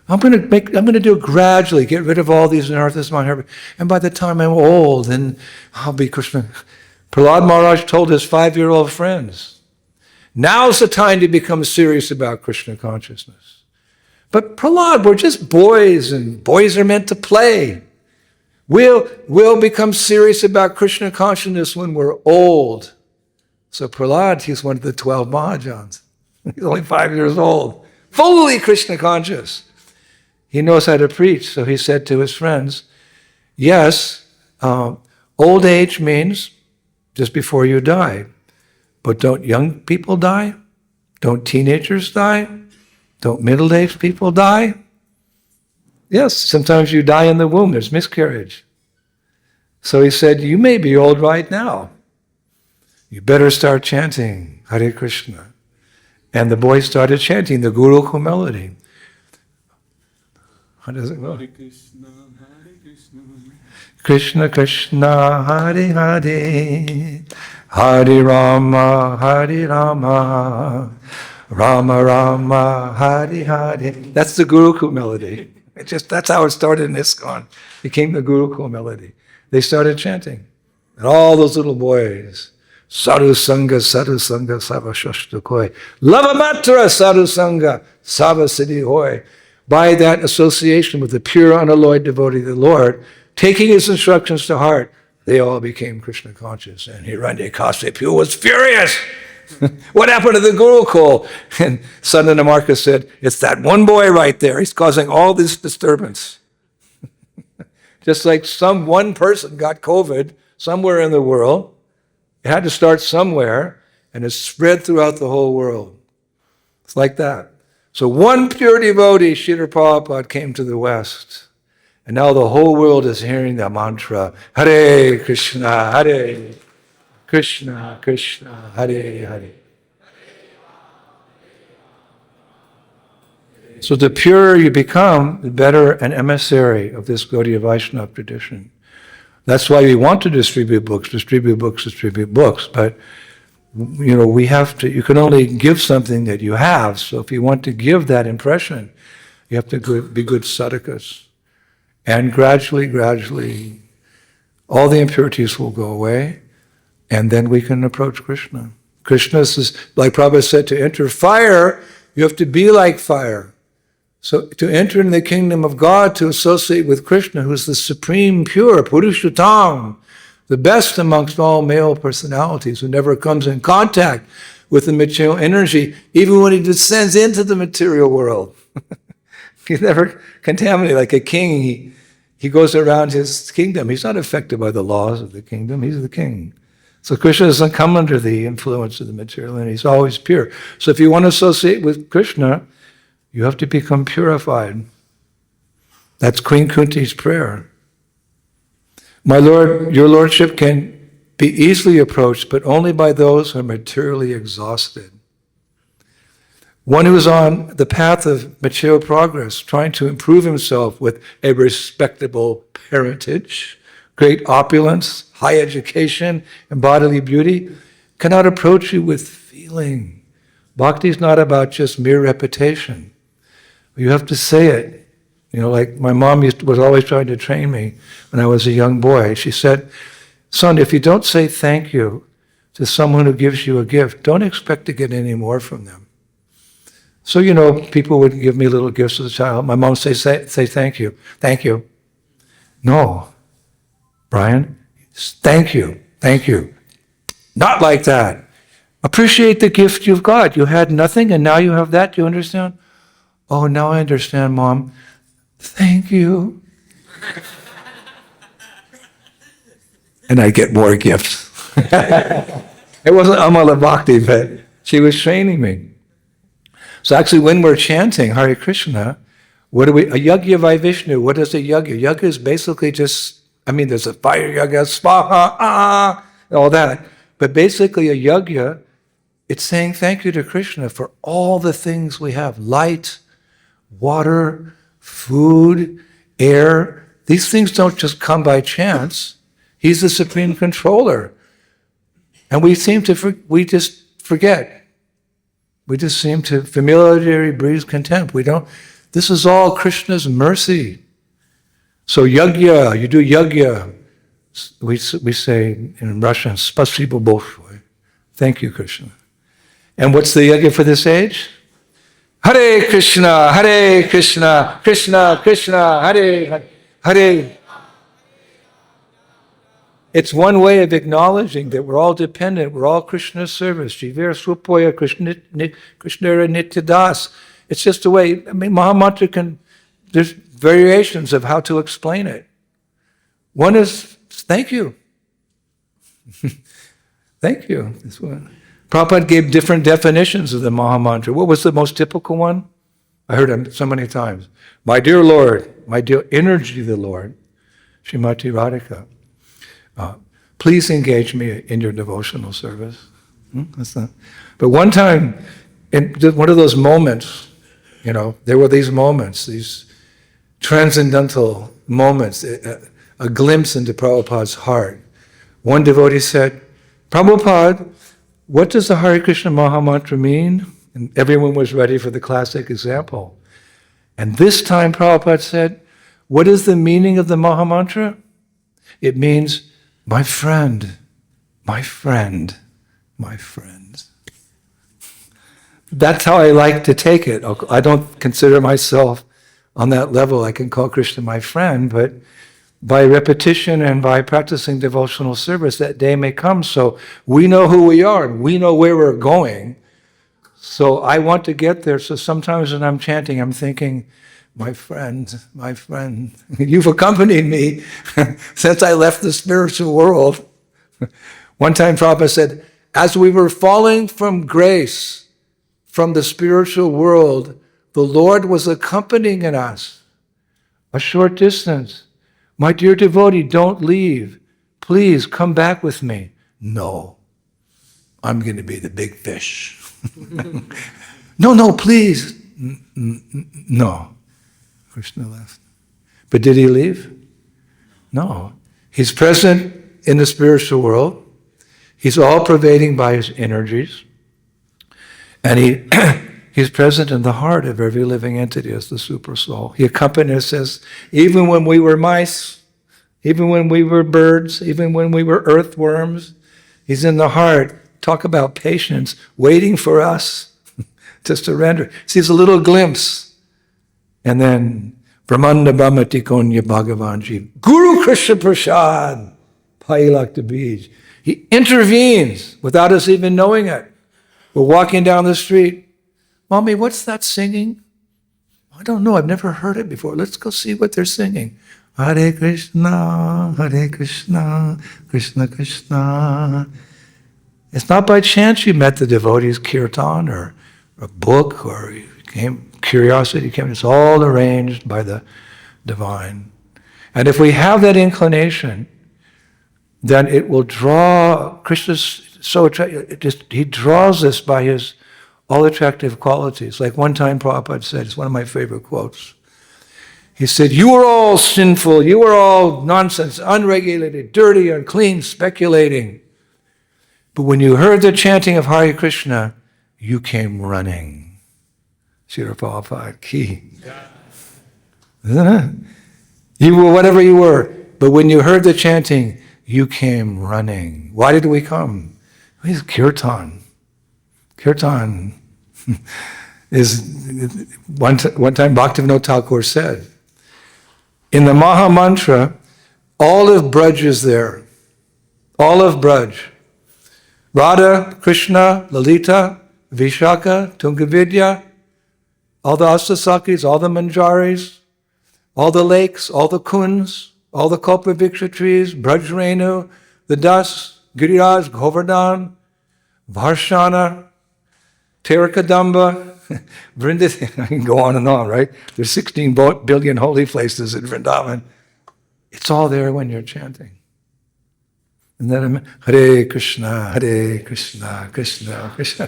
S1: I'm going to do it gradually, get rid of all these anarthas, and by the time I'm old, then I'll be Krishna. Prahlad Maharaj told his 5-year-old friends, now's the time to become serious about Krishna consciousness. But Prahlad, we're just boys, and boys are meant to play. We'll become serious about Krishna consciousness when we're old. So Prahlad, he's one of the 12 Mahajans. He's only 5 years old, fully Krishna conscious. He knows how to preach, so he said to his friends, yes, old age means just before you die. But don't young people die? Don't teenagers die? Don't middle-aged people die? Yes, sometimes you die in the womb, there's miscarriage. So he said, you may be old right now. You better start chanting Hare Krishna. And the boy started chanting the Gurukul melody. How does it go?
S3: Hare Krishna, Hare Krishna.
S1: Krishna Krishna, Hare Hare. Hare Rama, Hare Rama. Rama Rama, Hare Hare. That's the Gurukul melody. That's how it started in ISKCON. It became the Gurukul melody. They started chanting. And all those little boys, Sadhu Sangha, Sava Shashta Koi. Lavamatra Sadhu Sangha, Sava Siddhi Hoy. By that association with the pure, unalloyed devotee of the Lord, taking his instructions to heart, they all became Krishna conscious. And Hiranyakasipu was furious. What happened to the Gurukul? And Sandanamarka said, it's that one boy right there. He's causing all this disturbance. Just like one person got COVID somewhere in the world. It had to start somewhere, and it spread throughout the whole world. It's like that. So one pure devotee, Srila Prabhupada, came to the West. And now the whole world is hearing the mantra, Hare Krishna, Hare Krishna, Krishna, Hare Hare. So the purer you become, the better an emissary of this Gaudiya Vaishnava tradition. That's why we want to distribute books. But, we have to, you can only give something that you have. So if you want to give that impression, you have to be good sadhakas. And gradually, all the impurities will go away, and then we can approach Krishna. Krishna is, like Prabhupada said, to enter fire, you have to be like fire. So to enter in the kingdom of God, to associate with Krishna, who is the supreme pure, Purushottam, the best amongst all male personalities, who never comes in contact with the material energy, even when he descends into the material world. He's never contaminated. Like a king, he goes around his kingdom. He's not affected by the laws of the kingdom. He's the king. So Krishna doesn't come under the influence of the material, and he's always pure. So if you want to associate with Krishna, you have to become purified. That's Queen Kunti's prayer. My Lord, your Lordship can be easily approached, but only by those who are materially exhausted. One who is on the path of material progress, trying to improve himself with a respectable parentage, great opulence, high education, and bodily beauty, cannot approach you with feeling. Bhakti is not about just mere repetition. You have to say it. Like my mom was always trying to train me when I was a young boy. She said, son, if you don't say thank you to someone who gives you a gift, don't expect to get any more from them. So, people would give me little gifts as a child. My mom would say thank you. Thank you. No, Brian, thank you. Thank you. Not like that. Appreciate the gift you've got. You had nothing and now you have that. Do you understand? Oh, now I understand, Mom. Thank you. And I get more gifts. It wasn't Amala Bhakti, but she was training me. So actually, when we're chanting Hare Krishna, a yagya vai Vishnu, what is a yagya? Yagya is basically just, there's a fire yagya, swaha, all that. But basically a yagya, it's saying thank you to Krishna for all the things we have. Light, water, food, air. These things don't just come by chance. He's the supreme controller. And we just forget. We just seem to, familiarity breeds contempt. This is all Krishna's mercy. So yagya, you do yagya. We say in Russian, spasibo bolshoy. Thank you, Krishna. And what's the yagya for this age? Hare Krishna, Hare Krishna, Krishna Krishna, Hare Hare. It's one way of acknowledging that we're all dependent, we're all Krishna's service. Jivir Swapoya Krishna Nityadas. It's just a way, Mahamantra there's variations of how to explain it. One is, thank you. Thank you. This one. Prabhupada gave different definitions of the Mahamantra. What was the most typical one? I heard it so many times. My dear Lord, my dear energy of the Lord, Srimati Radhika. Please engage me in your devotional service. But one time, in one of those moments, there were these moments, these transcendental moments, a glimpse into Prabhupada's heart. One devotee said, Prabhupada, what does the Hare Krishna Mahamantra mean? And everyone was ready for the classic example. And this time Prabhupada said, what is the meaning of the Mahamantra? It means, my friend, my friend, my friend. That's how I like to take it. I don't consider myself on that level. I can call Krishna my friend, but by repetition and by practicing devotional service, that day may come. So we know who we are, and we know where we're going. So I want to get there. So sometimes when I'm chanting, I'm thinking, my friend, you've accompanied me since I left the spiritual world. One time Prabhupada said, as we were falling from grace from the spiritual world, the Lord was accompanying us a short distance. My dear devotee, don't leave. Please come back with me. No, I'm going to be the big fish. No, please. No. Krishna left. But did he leave? No. He's present in the spiritual world. He's all-pervading by his energies. And he's present in the heart of every living entity as the super soul. He accompanies us even when we were mice, even when we were birds, even when we were earthworms. He's in the heart. Talk about patience, waiting for us to surrender. Sees a little glimpse. And then, Brahmanda Brahmati Konya Bhagavanji, Guru Krishna Prasad, Pailak the Bij. He intervenes without us even knowing it. We're walking down the street. Mommy, what's that singing? I don't know. I've never heard it before. Let's go see what they're singing. Hare Krishna, Krishna Krishna, It's not by chance you met the devotees kirtan or a book or you curiosity came. It's all arranged by the divine. And if we have that inclination, then it will draw. Krishna's so attractive. He draws us by his all attractive qualities. Like one time Prabhupada said, it's one of my favorite quotes. He said, "You are all sinful. You are all nonsense, unregulated, dirty, unclean, speculating. But when you heard the chanting of Hare Krishna, you came running." Srila Prabhupada, key. Isn't it? You were whatever you were, but when you heard the chanting, you came running. Why did we come? It's kirtan. Kirtan is, one time Bhaktivinoda Thakur said, in the Maha Mantra, olive Braj is there. Olive Braj. Radha, Krishna, Lalita, Vishaka, Tungavidya, all the Astasakis, all the Manjaris, all the lakes, all the kunds, all the Kalpavriksha trees, Brajrenu, the Das, Giriraj, Govardhan, Varshana, Terakadamba, Vrindavan. I can go on and on, right? There's 16 billion holy places in Vrindavan. It's all there when you're chanting. And then Hare Krishna, Hare Krishna, Krishna Krishna.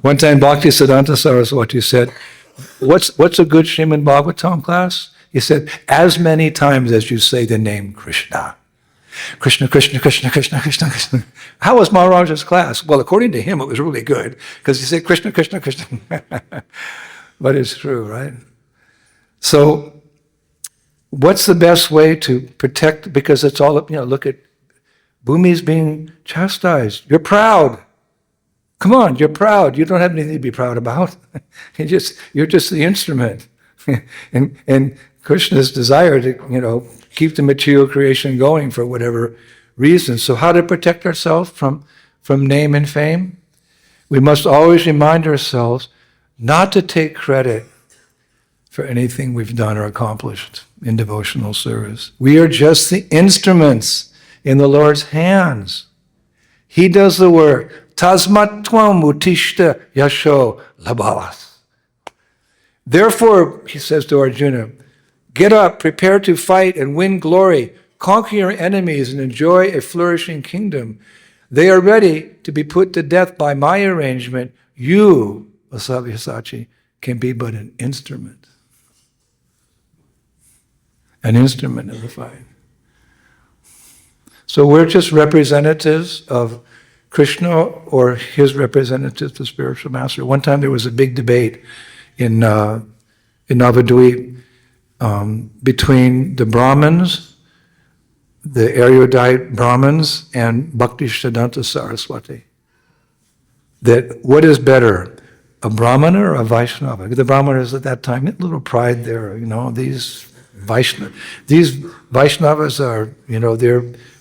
S1: One time Bhaktisiddhanta Saraswati said, what's a good Srimad Bhagavatam class? He said, as many times as you say the name Krishna. Krishna, Krishna, Krishna, Krishna, Krishna, Krishna. How was Maharaja's class? Well, according to him, it was really good, because he said Krishna, Krishna, Krishna. But it's true, right? So, what's the best way to protect, because it's all, look at, Bhumi's being chastised. You're proud. Come on, you're proud. You don't have anything to be proud about. You're just the instrument. and Krishna's desire to, keep the material creation going for whatever reason. So how to protect ourselves from name and fame? We must always remind ourselves not to take credit for anything we've done or accomplished in devotional service. We are just the instruments in the Lord's hands. He does the work. Tasmat tvam utishta yasho labhavas. Therefore, he says to Arjuna, get up, prepare to fight and win glory, conquer your enemies and enjoy a flourishing kingdom. They are ready to be put to death by my arrangement. You, Vasavyasachi, can be but an instrument. An instrument of the fight. So we're just representatives of Krishna or his representatives, the spiritual master. One time there was a big debate in Navadvip between the Brahmins, the erudite Brahmins, and Bhaktisiddhanta Saraswati. That what is better, a Brahmana or a Vaishnava? The Brahmanas at that time, a little pride there, these Vaishnavas are,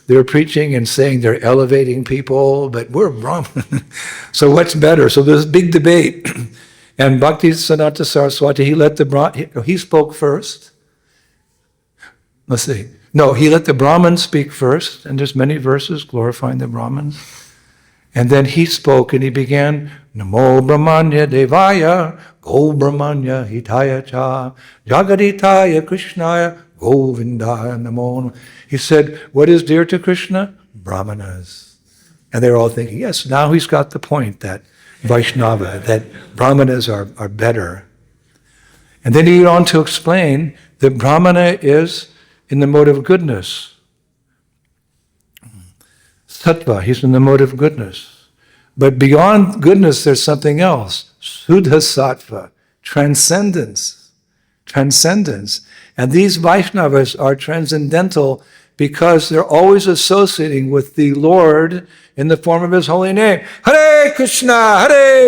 S1: they're preaching and saying they're elevating people, but we're Brahman. So what's better? So there's a big debate. And Bhaktisiddhanta Saraswati, he spoke first. Let's see. No, he let the Brahmins speak first, and there's many verses glorifying the Brahmins. And then he spoke and he began, Namo Brahmanya Devaya, Go Brahmanya Hitaya Cha, Jagaditaya Krishnaya, Govindaya Namo. He said, what is dear to Krishna? Brahmanas. And they're all thinking, yes, now he's got the point that Vaishnava, that Brahmanas are better. And then he went on to explain that Brahmana is in the mode of goodness. Sattva, he's in the mode of goodness. But beyond goodness, there's something else. Suddha Sattva, transcendence. Transcendence. And these Vaishnavas are transcendental because they're always associating with the Lord in the form of his holy name. Hare Krishna,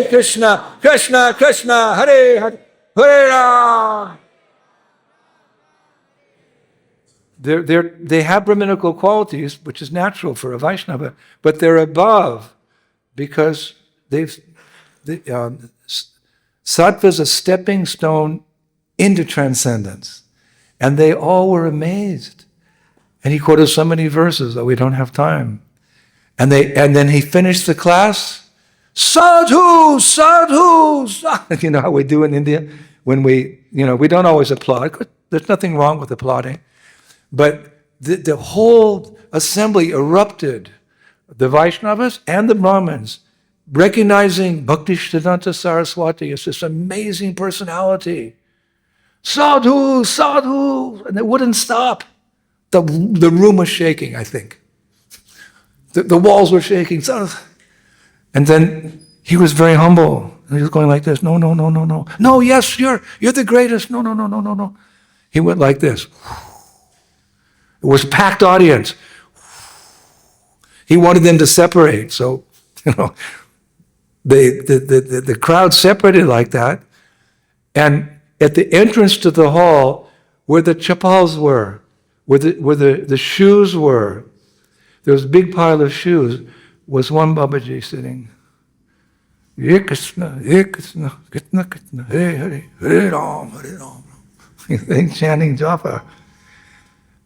S1: Krishna Krishna, Hare Hare, Hare Ram. They have Brahminical qualities, which is natural for a Vaishnava, but they're above because sattva is a stepping stone into transcendence. And they all were amazed. And he quoted so many verses that we don't have time. And then he finished the class. Sadhu, sadhu, sadhu. You know how we do in India? When we don't always applaud. There's nothing wrong with applauding. But the whole assembly erupted. The Vaishnavas and the Brahmins, recognizing Bhaktisiddhanta Saraswati as this amazing personality. Sadhu, sadhu, and it wouldn't stop. The room was shaking, I think. The walls were shaking. And then he was very humble. He was going like this. No, no, no, no, no. No, yes, you're the greatest. No, no, no, no, no, no. He went like this. It was a packed audience. He wanted them to separate. So, the crowd separated like that. And at the entrance to the hall, where the chappals were, where the shoes were, there was a big pile of shoes, was one Babaji sitting. Hare Krishna, Krishna Krishna, Hare Hare, Hare Ram, Hare Ram. Chanting japa.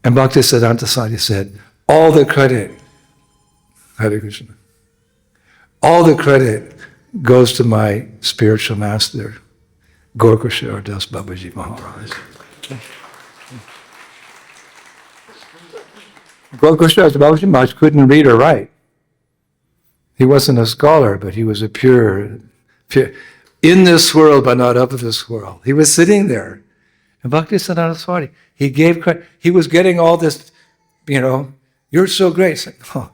S1: And Bhaktisiddhanta Saraswati said, all the credit, Hare Krishna, all the credit goes to my spiritual master, Gaurkishore Das Babaji Maharaj. Gaurkishore Das Babaji Maharaj couldn't read or write. He wasn't a scholar, but he was a pure, in this world, but not of this world. He was sitting there. And Bhaktisiddhanta Saraswati, he gave credit. He was getting all this, you're so great. Said, oh,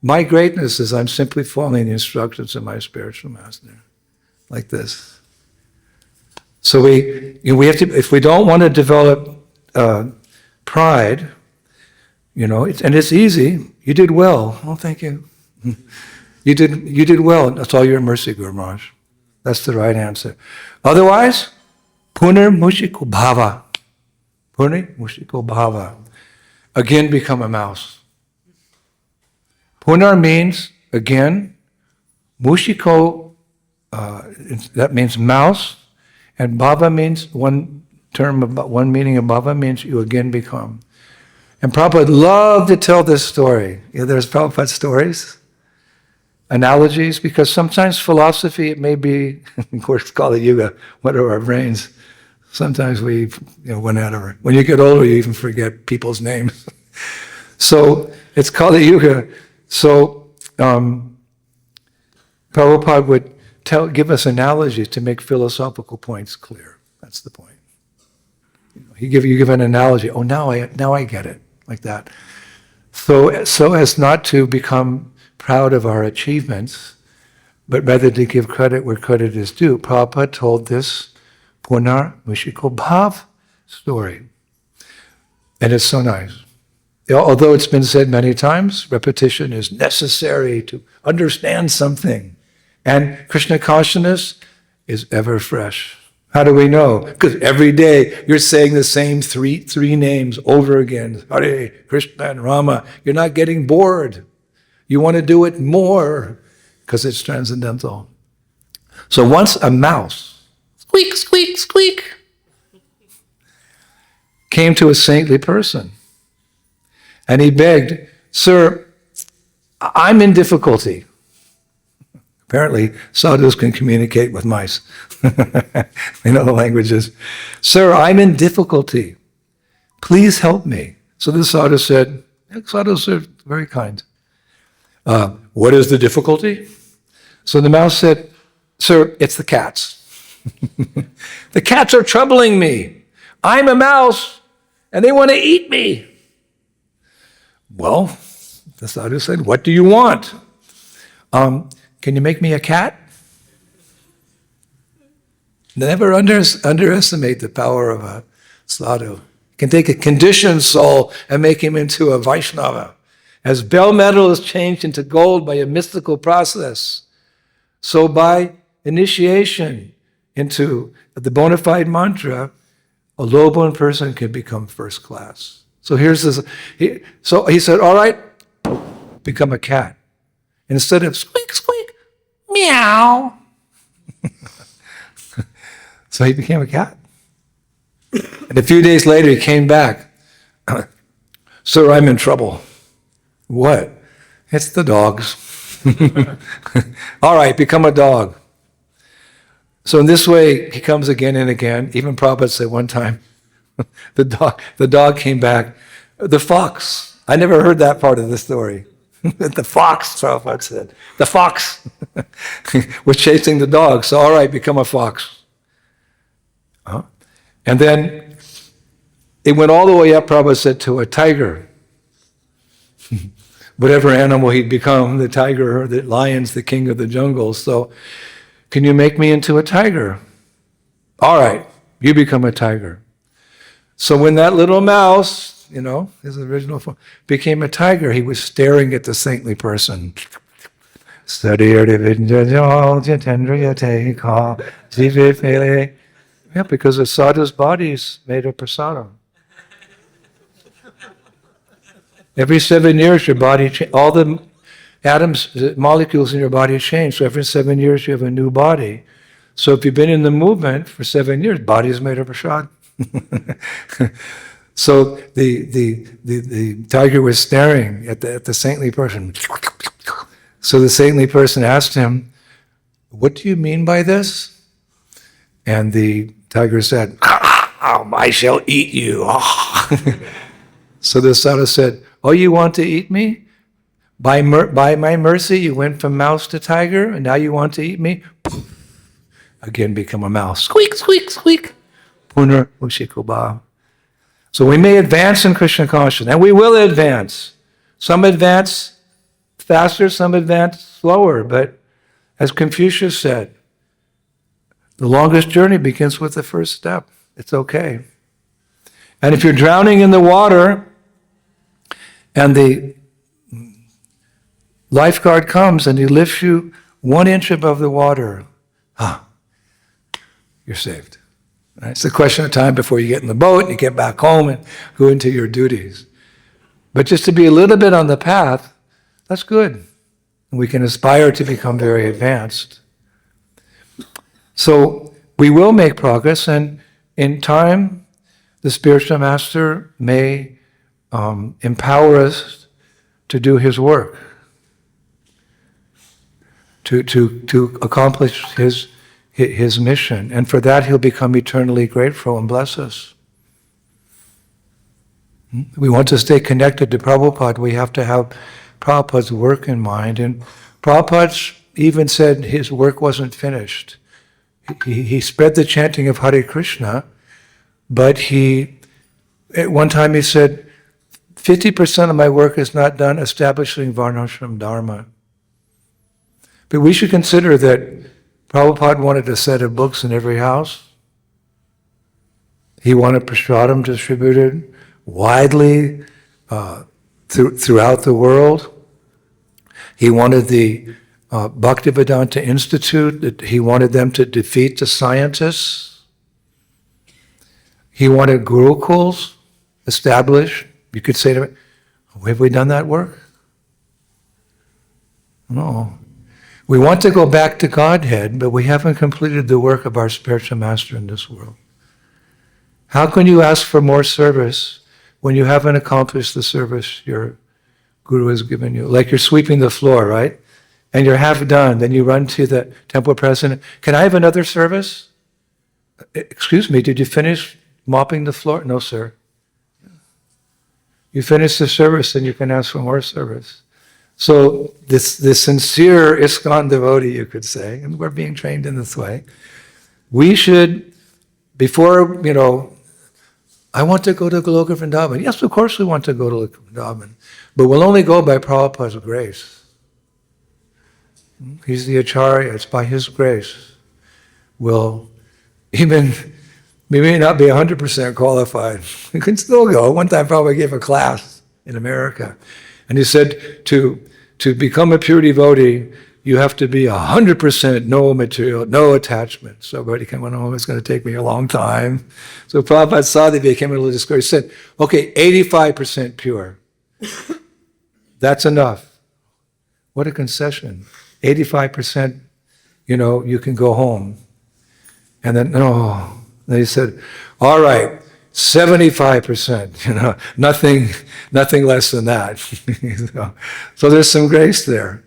S1: my greatness is I'm simply following the instructions of my spiritual master. Like this. So we have to, if we don't want to develop pride, and it's easy. You did well. Oh, thank you. You did well. That's all your mercy, Guru Maharaj. That's the right answer. Otherwise, punar mushiko bhava. Punar mushiko bhava. Again become a mouse. Punar means again. Mushiko, that means mouse. And bhava means one meaning of bhava means you again become. And Prabhupada loved to tell this story. There's Prabhupada stories, analogies, because sometimes philosophy, it may be, of course, Kali Yuga, what are our brains? Sometimes we, went out of our, when you get older, you even forget people's names. So it's Kali Yuga. So Prabhupada would give us analogies to make philosophical points clear. That's the point. You give an analogy. Oh, now I get it, like that. So as not to become proud of our achievements, but rather to give credit where credit is due. Prabhupada told this Punar Mushiko Bhav story. And it's so nice. Although it's been said many times, repetition is necessary to understand something. And Krishna consciousness is ever fresh. How do we know? Because every day you're saying the same three names over again. Hare, Krishna, and Rama. You're not getting bored. You want to do it more because it's transcendental. So once a mouse, squeak, squeak, squeak, came to a saintly person. And he begged, sir, I'm in difficulty. Apparently, sadhus can communicate with mice. They know the languages. Sir, I'm in difficulty. Please help me. So the sadhu said, sadhus are very kind. What is the difficulty? So the mouse said, sir, it's the cats. The cats are troubling me. I'm a mouse, and they want to eat me. Well, the sadhu said, what do you want? Can you make me a cat? Never underestimate the power of a sadhu. You can take a conditioned soul and make him into a Vaishnava. As bell metal is changed into gold by a mystical process, so by initiation into the bona fide mantra, a low-born person can become first class. So here's this. So he said, all right, become a cat. Instead of squeak, squeak, meow. So he became a cat. And a few days later, he came back. Sir, I'm in trouble. What? It's the dogs. All right, become a dog. So in this way, he comes again and again. Even Prabhupada said one time, the dog came back. The fox. I never heard that part of the story. The fox, Prabhupada said. The fox was chasing the dog. So all right, become a fox. Huh? And then it went all the way up, Prabhupada said, to a tiger. Whatever animal he'd become, the tiger or the lion's the king of the jungle. So, can you make me into a tiger? All right, you become a tiger. So when that little mouse, his original form, became a tiger, he was staring at the saintly person. Yeah, because the sadhu's body is made of prasadam. Every 7 years, your body, all the atoms, the molecules in your body change. So every 7 years, you have a new body. So if you've been in the movement for 7 years, body is made of prasad. So the tiger was staring at the saintly person. So the saintly person asked him, "What do you mean by this?" And the tiger said, "I shall eat you." So the sadhu said, "Oh, you want to eat me? By my mercy, you went from mouse to tiger, and now you want to eat me?" Again, become a mouse. Squeak, squeak, squeak. Punar ushikoba. So we may advance in Krishna consciousness, and we will advance. Some advance faster, some advance slower, but as Confucius said, the longest journey begins with the first step. It's okay. And if you're drowning in the water, and the lifeguard comes and he lifts you 1 inch above the water, you're saved. Right? It's a question of time before you get in the boat and you get back home and go into your duties. But just to be a little bit on the path, that's good. And we can aspire to become very advanced. So we will make progress, and in time, the spiritual master may empower us to do his work, to accomplish his mission. And for that, he'll become eternally grateful and bless us. We want to stay connected to Prabhupada. We have to have Prabhupada's work in mind. And Prabhupada even said his work wasn't finished. He spread the chanting of Hare Krishna, but at one time he said, 50% of my work is not done establishing Varnashram Dharma. But we should consider that Prabhupada wanted a set of books in every house. He wanted prasadam distributed widely throughout the world. He wanted the Bhaktivedanta Institute, he wanted them to defeat the scientists. He wanted gurukuls established. You could say to me, have we done that work? No. We want to go back to Godhead, but we haven't completed the work of our spiritual master in this world. How can you ask for more service when you haven't accomplished the service your guru has given you? Like you're sweeping the floor, right? And you're half done, then you run to the temple president. Can I have another service? Excuse me, did you finish mopping the floor? No, sir. You finish the service, and you can ask for more service. So this sincere ISKCON devotee, you could say, and we're being trained in this way, we should, before, I want to go to Gurugram Vrindavan. Yes, of course we want to go to Vrindavan, but we'll only go by Prabhupada's grace. He's the Acharya, it's by his grace. We may not be 100% qualified. We can still go. One time Prabhupada gave a class in America, and he said to become a pure devotee, you have to be 100% no material, no attachment. So everybody came on, it's going to take me a long time. So Prabhupada saw that he became a little discouraged. He said, okay, 85% pure. That's enough. What a concession. 85%, you can go home. And then he said, all right, 75%, nothing less than that. So there's some grace there.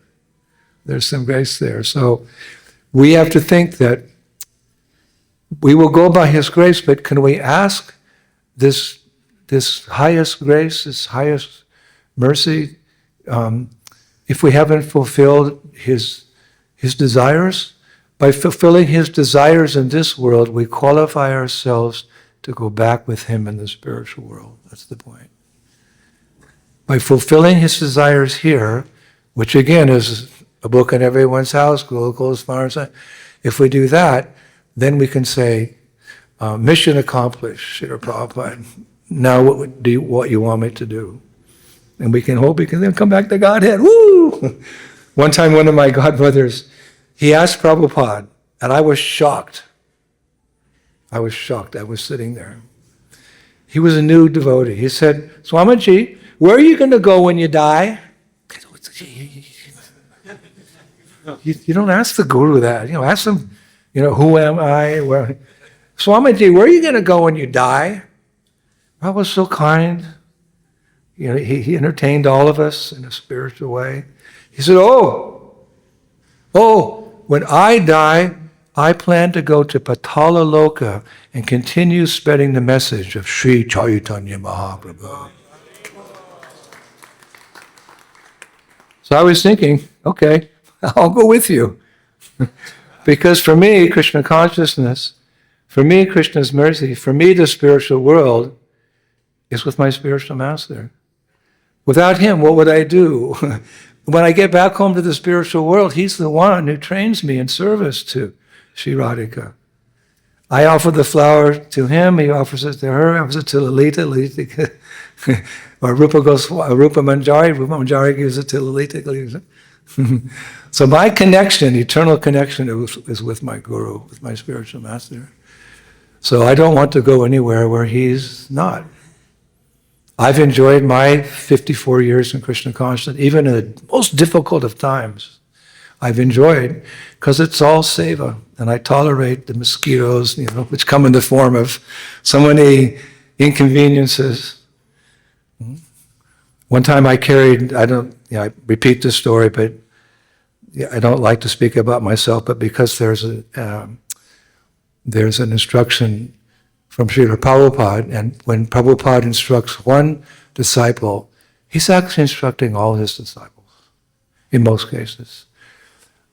S1: There's some grace there. So we have to think that we will go by His grace, but can we ask this highest grace, this highest mercy, if we haven't fulfilled His desires? By fulfilling His desires in this world, we qualify ourselves to go back with Him in the spiritual world. That's the point. By fulfilling His desires here, which again is a book in everyone's house, go as far as if we do that, then we can say, mission accomplished, Srila Prabhupada. Now what you want me to do? And we can hope we can then come back to Godhead. Woo! One time one of my godbrothers, he asked Prabhupada, and I was shocked. I was sitting there. He was a new devotee. He said, Swamiji, where are you going to go when you die? You don't ask the guru that. Ask him, who am I? Swamiji, where are you going to go when you die? I was so kind. He entertained all of us in a spiritual way. He said, when I die, I plan to go to Patala Loka and continue spreading the message of Sri Chaitanya Mahaprabhu. So I was thinking, okay, I'll go with you. Because for me, Krishna consciousness, for me, Krishna's mercy, for me, the spiritual world is with my spiritual master. Without him, what would I do? When I get back home to the spiritual world, he's the one who trains me in service to Sri Radhika. I offer the flower to him, he offers it to her, offers it to Lalita, or Rupa Manjari gives it to Lalita. So my connection, eternal connection, is with my guru, with my spiritual master. So I don't want to go anywhere where he's not. I've enjoyed my 54 years in Krishna consciousness, even in the most difficult of times. I've enjoyed, because it's all seva, and I tolerate the mosquitoes, which come in the form of so many inconveniences. One time I carried, I repeat this story, but I don't like to speak about myself, but because there's an instruction from Srila Prabhupada, and when Prabhupada instructs one disciple, he's actually instructing all his disciples, in most cases.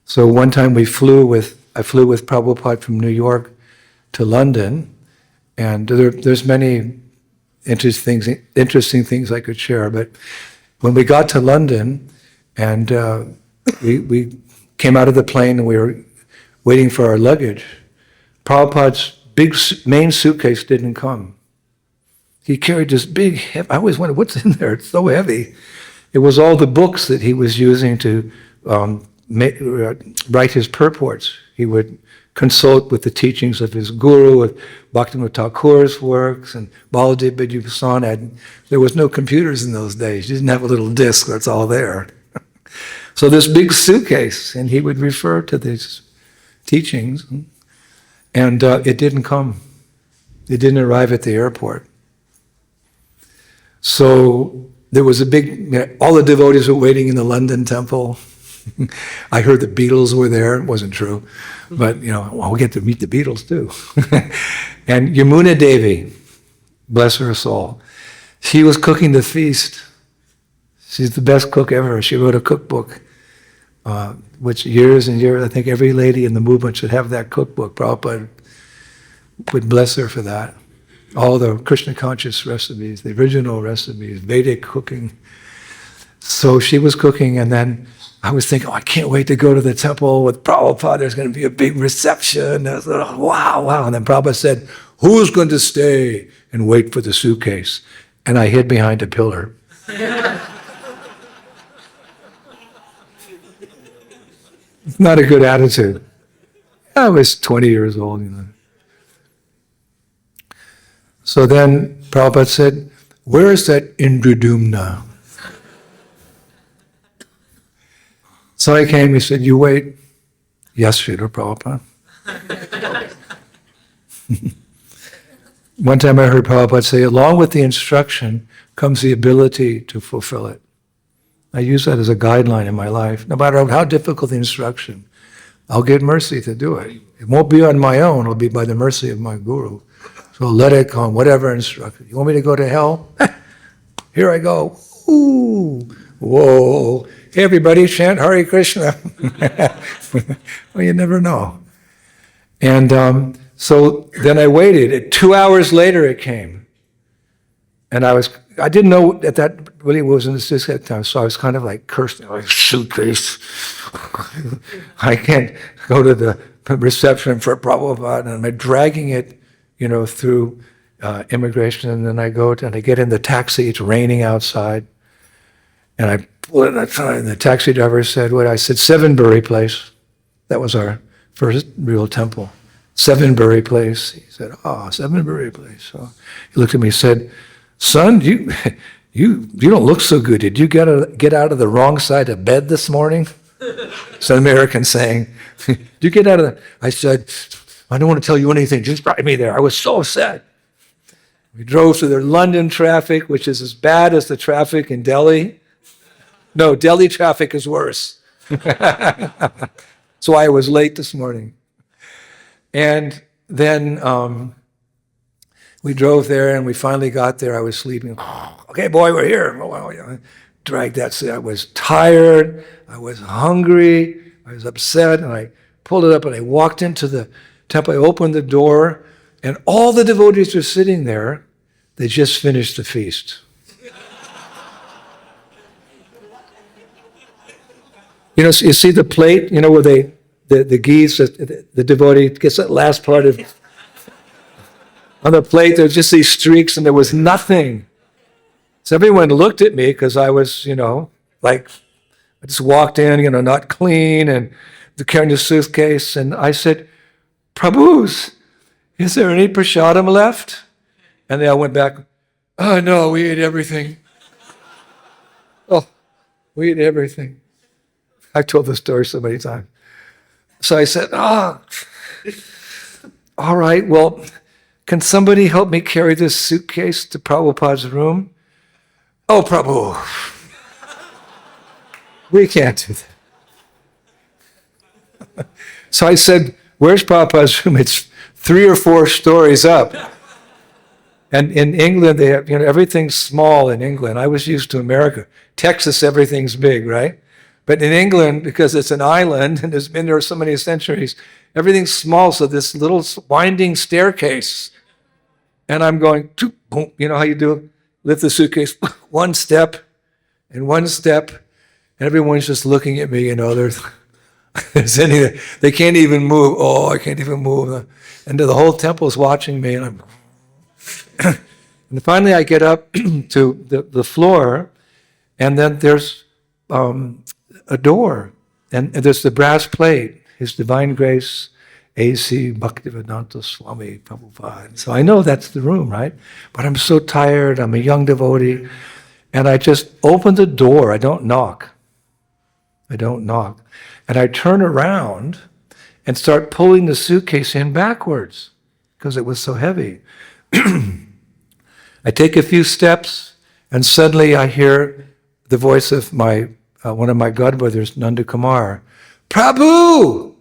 S1: So one time I flew with Prabhupada from New York to London, and there's many interesting things I could share, but when we got to London, and we came out of the plane and we were waiting for our luggage, Prabhupada's big main suitcase didn't come. He carried this big, I always wondered, what's in there? It's so heavy. It was all the books that he was using to write his purports. He would consult with the teachings of his guru, with Bhaktivinoda Thakur's works, and Baladev Vidyusana. There was no computers in those days. You didn't have a little disk, that's all there. So this big suitcase, and he would refer to these teachings, and it didn't come. It didn't arrive at the airport. So there was all the devotees were waiting in the London temple. I heard the Beatles were there. It wasn't true. But, we get to meet the Beatles too. And Yamuna Devi, bless her soul, she was cooking the feast. She's the best cook ever. She wrote a cookbook, which years and years, I think every lady in the movement should have that cookbook. Prabhupada would bless her for that. All the Krishna conscious recipes, the original recipes, Vedic cooking. So she was cooking, and then I was thinking, I can't wait to go to the temple with Prabhupada. There's going to be a big reception. I was like, wow. And then Prabhupada said, who's going to stay and wait for the suitcase? And I hid behind a pillar. It's not a good attitude. I was 20 years old. So then Prabhupada said, where is that Indradyumna? So I came, he said, you wait. Yes, Srila Prabhupada. One time I heard Prabhupada say, along with the instruction comes the ability to fulfill it. I use that as a guideline in my life. No matter how difficult the instruction, I'll get mercy to do it. It won't be on my own, it'll be by the mercy of my guru. So let it come, whatever instruction. You want me to go to hell? Here I go. Ooh, whoa. Hey everybody, chant Hare Krishna. Well, you never know. And so then I waited. 2 hours later it came. And I didn't know that really was in the disconnect time, so I was kind of like cursing, like, suitcase. I can't go to the reception for Prabhupada, and I'm dragging it, through immigration, and then I get in the taxi, it's raining outside, and I pull it outside, and the taxi driver said, I said, Sevenbury Place. That was our first real temple. Sevenbury Place. He said, Sevenbury Place. So he looked at me and said, son, you don't look so good. Did you get out of the wrong side of bed this morning? It's an American saying. Did you get out of the... I said, I don't want to tell you anything. Just drive me there. I was so upset. We drove through the London traffic, which is as bad as the traffic in Delhi. No, Delhi traffic is worse. That's why I was late this morning. And then we drove there, and we finally got there. I was sleeping. Okay, boy, we're here. Dragged that. I was tired. I was hungry. I was upset, and I pulled it up, and I walked into the temple. I opened the door, and all the devotees were sitting there. They just finished the feast. You see the plate, where the geese, the devotee gets that last part of... On the plate, there's just these streaks, and there was nothing. So everyone looked at me because I was, I just walked in, not clean, and carrying the suitcase. And I said, Prabhus, is there any prasadam left? And they all went back, oh, no, we ate everything. Oh, we ate everything. I've told this story so many times. So I said, all right, well, can somebody help me carry this suitcase to Prabhupada's room? Oh, Prabhu, we can't do that. So I said, where's Prabhupada's room? It's 3 or 4 stories up. And in England, they have, everything's small in England. I was used to America. Texas, everything's big, right? But in England, because it's an island and it's been there so many centuries, everything's small, so this little winding staircase. And I'm going, boom, you know how you do it? Lift the suitcase, one step, and everyone's just looking at me, they can't even move. Oh, I can't even move. And the whole temple's watching me, and I'm... And finally I get up to the floor, and then there's a door, and there's the brass plate, His Divine Grace, A.C. Bhaktivedanta Swami Prabhupada. So I know that's the room, right? But I'm so tired, I'm a young devotee, and I just open the door, I don't knock. And I turn around and start pulling the suitcase in backwards, because it was so heavy. I take a few steps, and suddenly I hear the voice of one of my godbrothers, Nanda Kumar. Prabhu,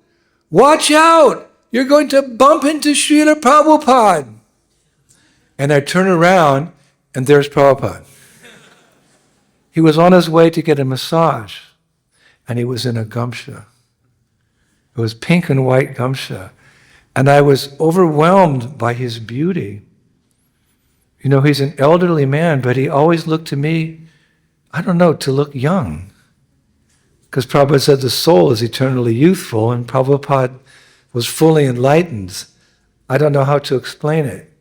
S1: watch out! You're going to bump into Srila Prabhupada. And I turn around, and there's Prabhupada. He was on his way to get a massage, and he was in a gamsha. It was pink and white gamsha. And I was overwhelmed by his beauty. He's an elderly man, but he always looked to me, to look young. Because Prabhupada said the soul is eternally youthful, and Prabhupada was fully enlightened. I don't know how to explain it.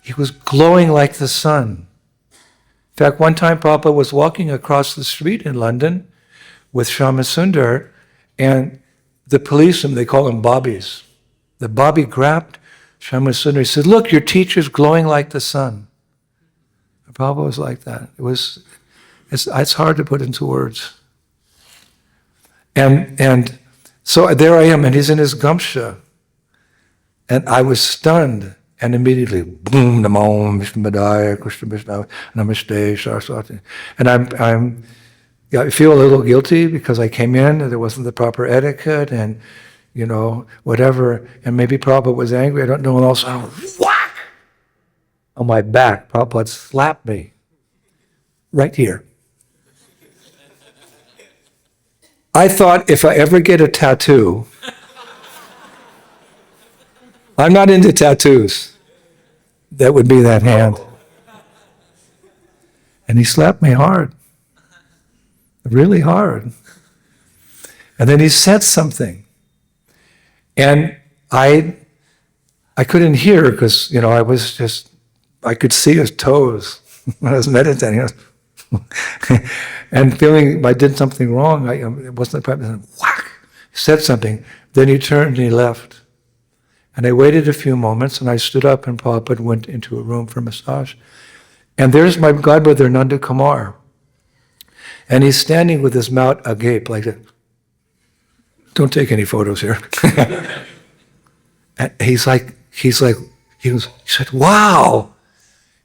S1: He was glowing like the sun. In fact, one time Prabhupada was walking across the street in London with Shama Sundar, and the policeman, they call them bobbies. The bobby grabbed Shama Sundar. He said, look, your teacher's glowing like the sun. And Prabhupada was like that. It's hard to put into words. And so there I am, and he's in his gamsha. And I was stunned. And immediately, boom, Namo Vishnu Padaya, Krishna Vishnu, Namaste, Saraswati. And I feel a little guilty because I came in and there wasn't the proper etiquette and, whatever. And maybe Prabhupada was angry, I don't know. And all of a sudden, whack! On my back, Prabhupada slapped me. Right here. I thought if I ever get a tattoo, I'm not into tattoos, that would be that hand. And he slapped me hard. Really hard. And then he said something. And I couldn't hear because, I could see his toes when I was meditating. And feeling I did something wrong, it wasn't the practice. Whack! He said something. Then he turned and he left. And I waited a few moments and I stood up and Prabhupada went into a room for massage. And there's my godbrother Nanda Kumar. And he's standing with his mouth agape like that. Don't take any photos here. And he said, wow.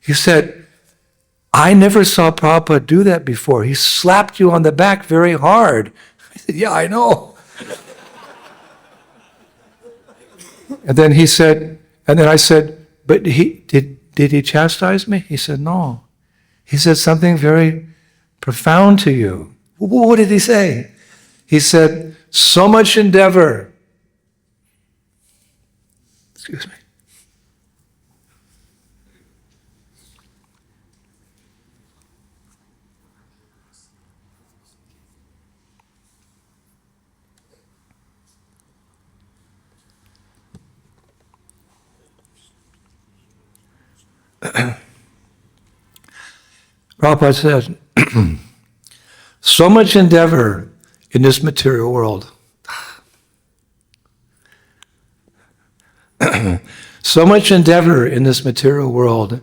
S1: He said, I never saw Prabhupada do that before. He slapped you on the back very hard. I said, yeah, I know. And then I said, but did he chastise me? He said, no. He said something very profound to you. What did he say? He said, so much endeavor. Excuse me. Prabhupada says, so much endeavor in this material world. So much endeavor in this material world,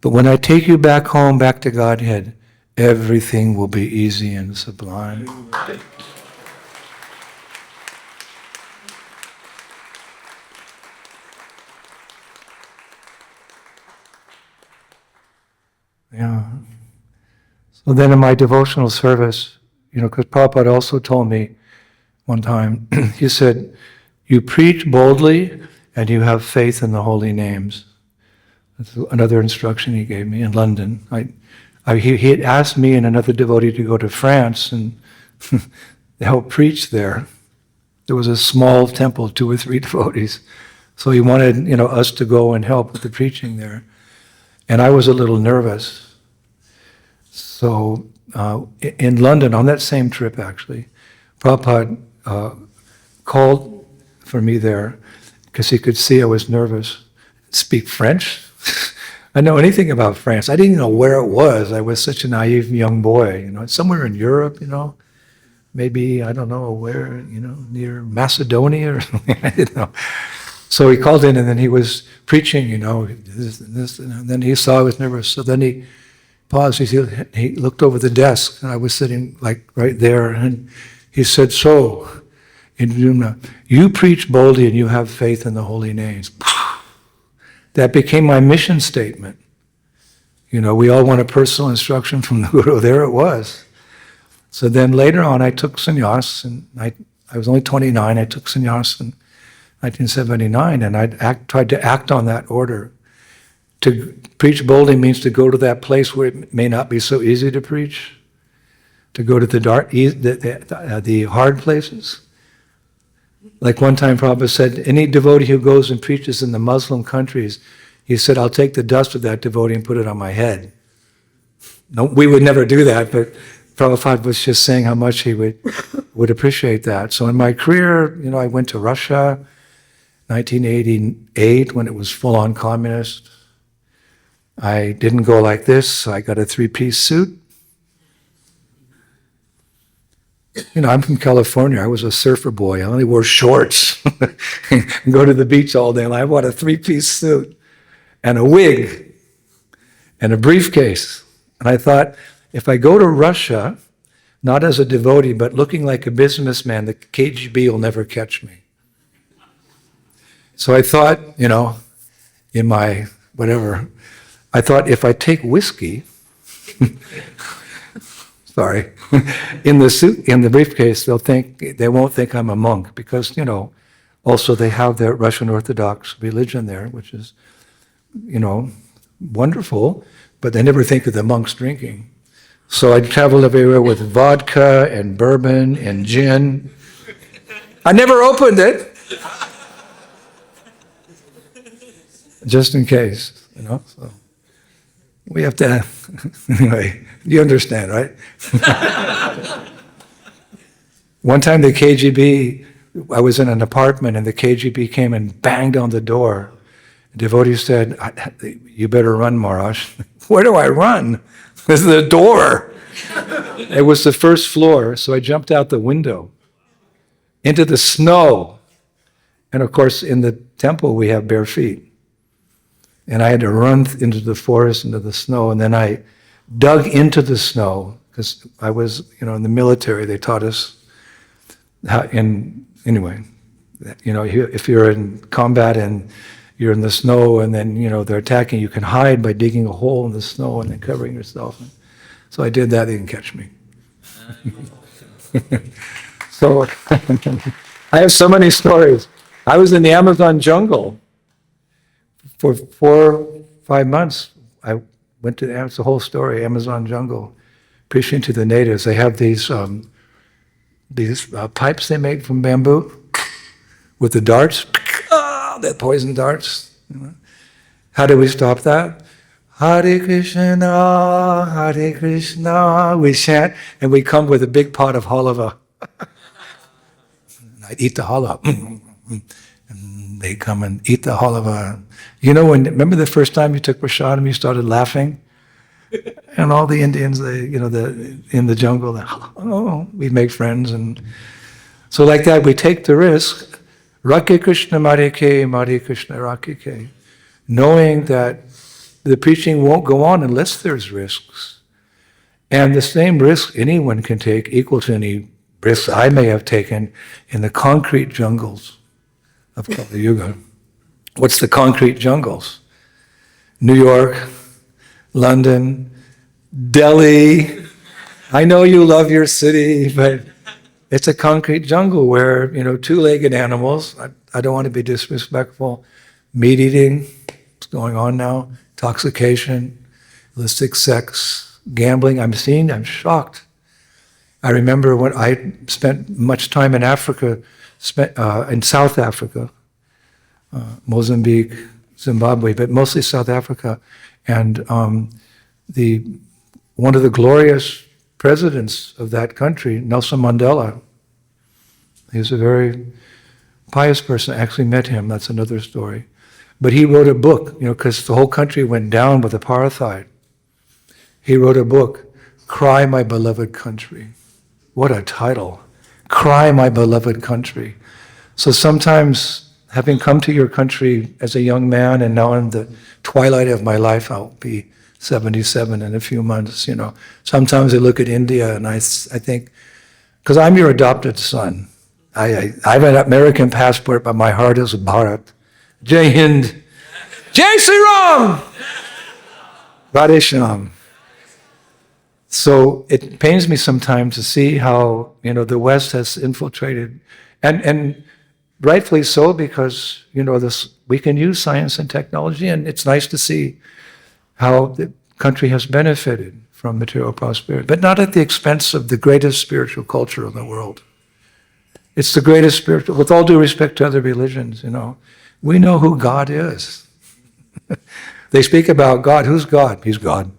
S1: but when I take you back home, back to Godhead, everything will be easy and sublime. Yeah. So then in my devotional service, because Prabhupada also told me one time, he said, you preach boldly and you have faith in the holy names. That's another instruction he gave me in London. He had asked me and another devotee to go to France and help preach there. There was a small temple, 2 or 3 devotees. So he wanted, us to go and help with the preaching there. And I was a little nervous. So in London, on that same trip actually, Prabhupada called for me there because he could see I was nervous. Speak French? I know anything about France. I didn't know where it was. I was such a naive young boy. It's somewhere in Europe, maybe, I don't know where, near Macedonia or something. I didn't know. So he called in and then he was preaching, this, and then he saw I was nervous. So then he paused, he looked over the desk and I was sitting like right there and he said, so, Indradyumna, you preach boldly and you have faith in the holy names. That became my mission statement. We all want a personal instruction from the Guru. There it was. So then later on I took sannyas and I was only 29, I took sannyas in 1979 and I tried to act on that order. To preach boldly means to go to that place where it may not be so easy to preach, to go to the hard places. Like one time Prabhupada said, any devotee who goes and preaches in the Muslim countries, he said, I'll take the dust of that devotee and put it on my head. No, we would never do that, but Prabhupada was just saying how much he would appreciate that. So in my career, I went to Russia, 1988, when it was full-on communist. I didn't go like this, so I got a 3-piece suit. I'm from California. I was a surfer boy. I only wore shorts and go to the beach all day. And I bought a 3-piece suit and a wig and a briefcase. And I thought, if I go to Russia, not as a devotee, but looking like a businessman, the KGB will never catch me. So I thought, in my whatever. I thought if I take whiskey, sorry, in the briefcase, they won't think I'm a monk because, also they have their Russian Orthodox religion there, which is, wonderful, but they never think of the monks drinking. So I travel everywhere with vodka and bourbon and gin. I never opened it, just in case, So we have to, anyway, you understand, right? One time the KGB, I was in an apartment and the KGB came and banged on the door. The devotee said, "You better run, Maharaj." Where do I run? This is the door. It was the first floor, so I jumped out the window into the snow. And of course, in the temple, we have bare feet. And I had to run into the forest, into the snow, and then I dug into the snow, because I was, in the military, they taught us how, anyway, if you're in combat and you're in the snow and then, they're attacking, you can hide by digging a hole in the snow and then covering yourself. So I did that, they didn't catch me. So I have so many stories. I was in the Amazon jungle for 4-5 months. I went to it's the whole story, Amazon jungle, preaching to the natives. They have these pipes they make from bamboo with the darts, the poison darts. How do we stop that? Hare Krishna, we chant, and we come with a big pot of halava. I'd eat the halava. And they come and eat the halava. Remember the first time you took prasadam, you started laughing? And all the Indians, in the jungle, we'd make friends. And so like that, we take the risk. Rakhe Krishna Marike, Mare Krishna Rakhe. Knowing that the preaching won't go on unless there's risks. And the same risk anyone can take, equal to any risks I may have taken in the concrete jungles of Kali Yuga. What's the concrete jungles? New York, London, Delhi. I know you love your city, but it's a concrete jungle where, two-legged animals, I don't want to be disrespectful, meat eating, what's going on now, intoxication, illicit sex, gambling. I'm shocked. I remember when I spent much time in Africa, in South Africa, Mozambique, Zimbabwe, but mostly South Africa. And one of the glorious presidents of that country, Nelson Mandela, he was a very pious person. I actually met him, that's another story. But he wrote a book, because the whole country went down with apartheid. He wrote a book, Cry My Beloved Country. What a title. Cry My Beloved Country. So sometimes, having come to your country as a young man, and now in the twilight of my life, I'll be 77 in a few months, Sometimes I look at India and I think, because I'm your adopted son. I have an American passport, but my heart is Bharat. Jai Hind. Jai Sri Ram! Radhe Shyam. So it pains me sometimes to see how, the West has infiltrated, and rightfully so, because, we can use science and technology, and it's nice to see how the country has benefited from material prosperity, but not at the expense of the greatest spiritual culture in the world. It's the greatest spiritual, with all due respect to other religions, we know who God is. They speak about God. Who's God? He's God.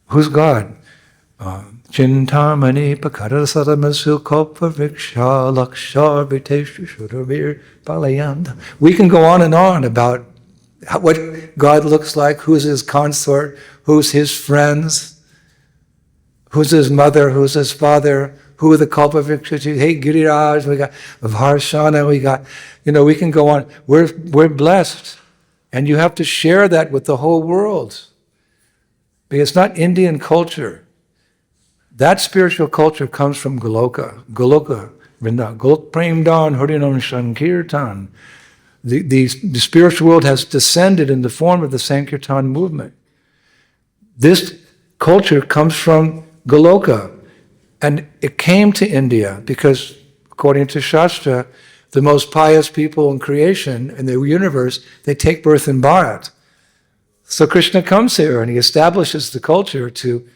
S1: Who's God? Chintamani pakara saramasu kopa viksha lakshar viteshu shuravir palayanda. We can go on and on about what God looks like, who's his consort, who's his friends, who's his mother, who's his father, who are the Kalpavrikshas. Hey, Giriraj, we got Varshana, we got, we can go on. We're blessed. And you have to share that with the whole world. Because it's not Indian culture. That spiritual culture comes from Goloka, Vrindavan, Golok Prem Dan Harinam Sankirtan. The spiritual world has descended in the form of the Sankirtan movement. This culture comes from Goloka, and it came to India because, according to Shastra, the most pious people in creation, in the universe, they take birth in Bharat. So Krishna comes here and he establishes the culture to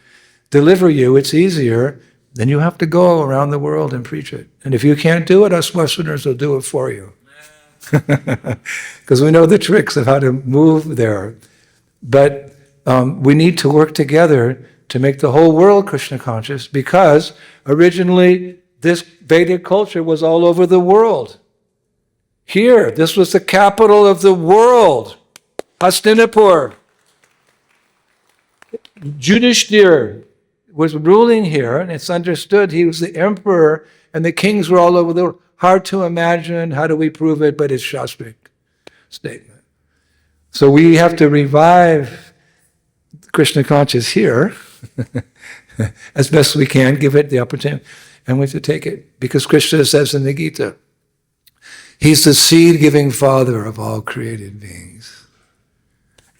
S1: deliver you. It's easier. Then you have to go around the world and preach it. And if you can't do it, us Westerners will do it for you. Because we know the tricks of how to move there. But we need to work together to make the whole world Krishna conscious, because originally this Vedic culture was all over the world. Here, this was the capital of the world. Hastinapur. Yudhishthir was ruling here, and it's understood he was the emperor, and the kings were all over the world. Hard to imagine. How do we prove it? But it's Shastric statement. So we have to revive Krishna conscious here as best we can, give it the opportunity, and we have to take it. Because Krishna says in the Gita, he's the seed-giving father of all created beings.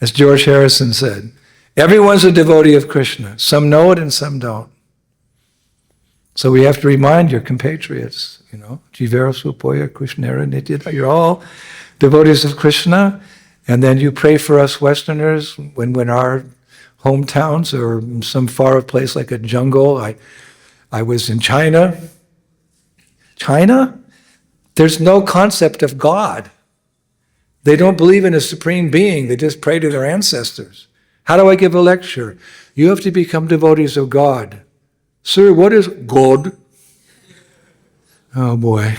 S1: As George Harrison said, everyone's a devotee of Krishna. Some know it and some don't. So we have to remind your compatriots, Jivera Supoya Krishnera Nitya. You're all devotees of Krishna. And then you pray for us Westerners when our hometowns or some far place like a jungle. I was in China. China? There's no concept of God. They don't believe in a supreme being. They just pray to their ancestors. How do I give a lecture? You have to become devotees of God. Sir, what is God? Oh boy.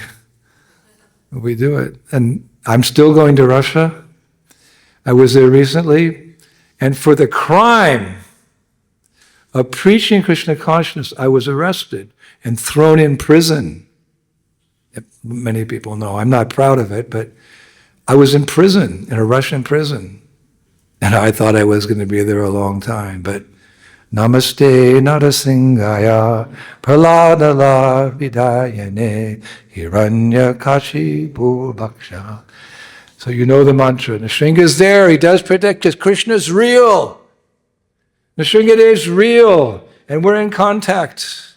S1: We do it. And I'm still going to Russia. I was there recently. And for the crime of preaching Krishna consciousness, I was arrested and thrown in prison. Many people know. I'm not proud of it, but I was in prison, in a Russian prison. And I thought I was going to be there a long time, but Namaste Narasingaya Praladala Vidayane Hiranyakashi Bhaksha. So you know the mantra. Nrsinga is there. He does protect us. Krishna is real. Nrsinga is real. And we're in contact.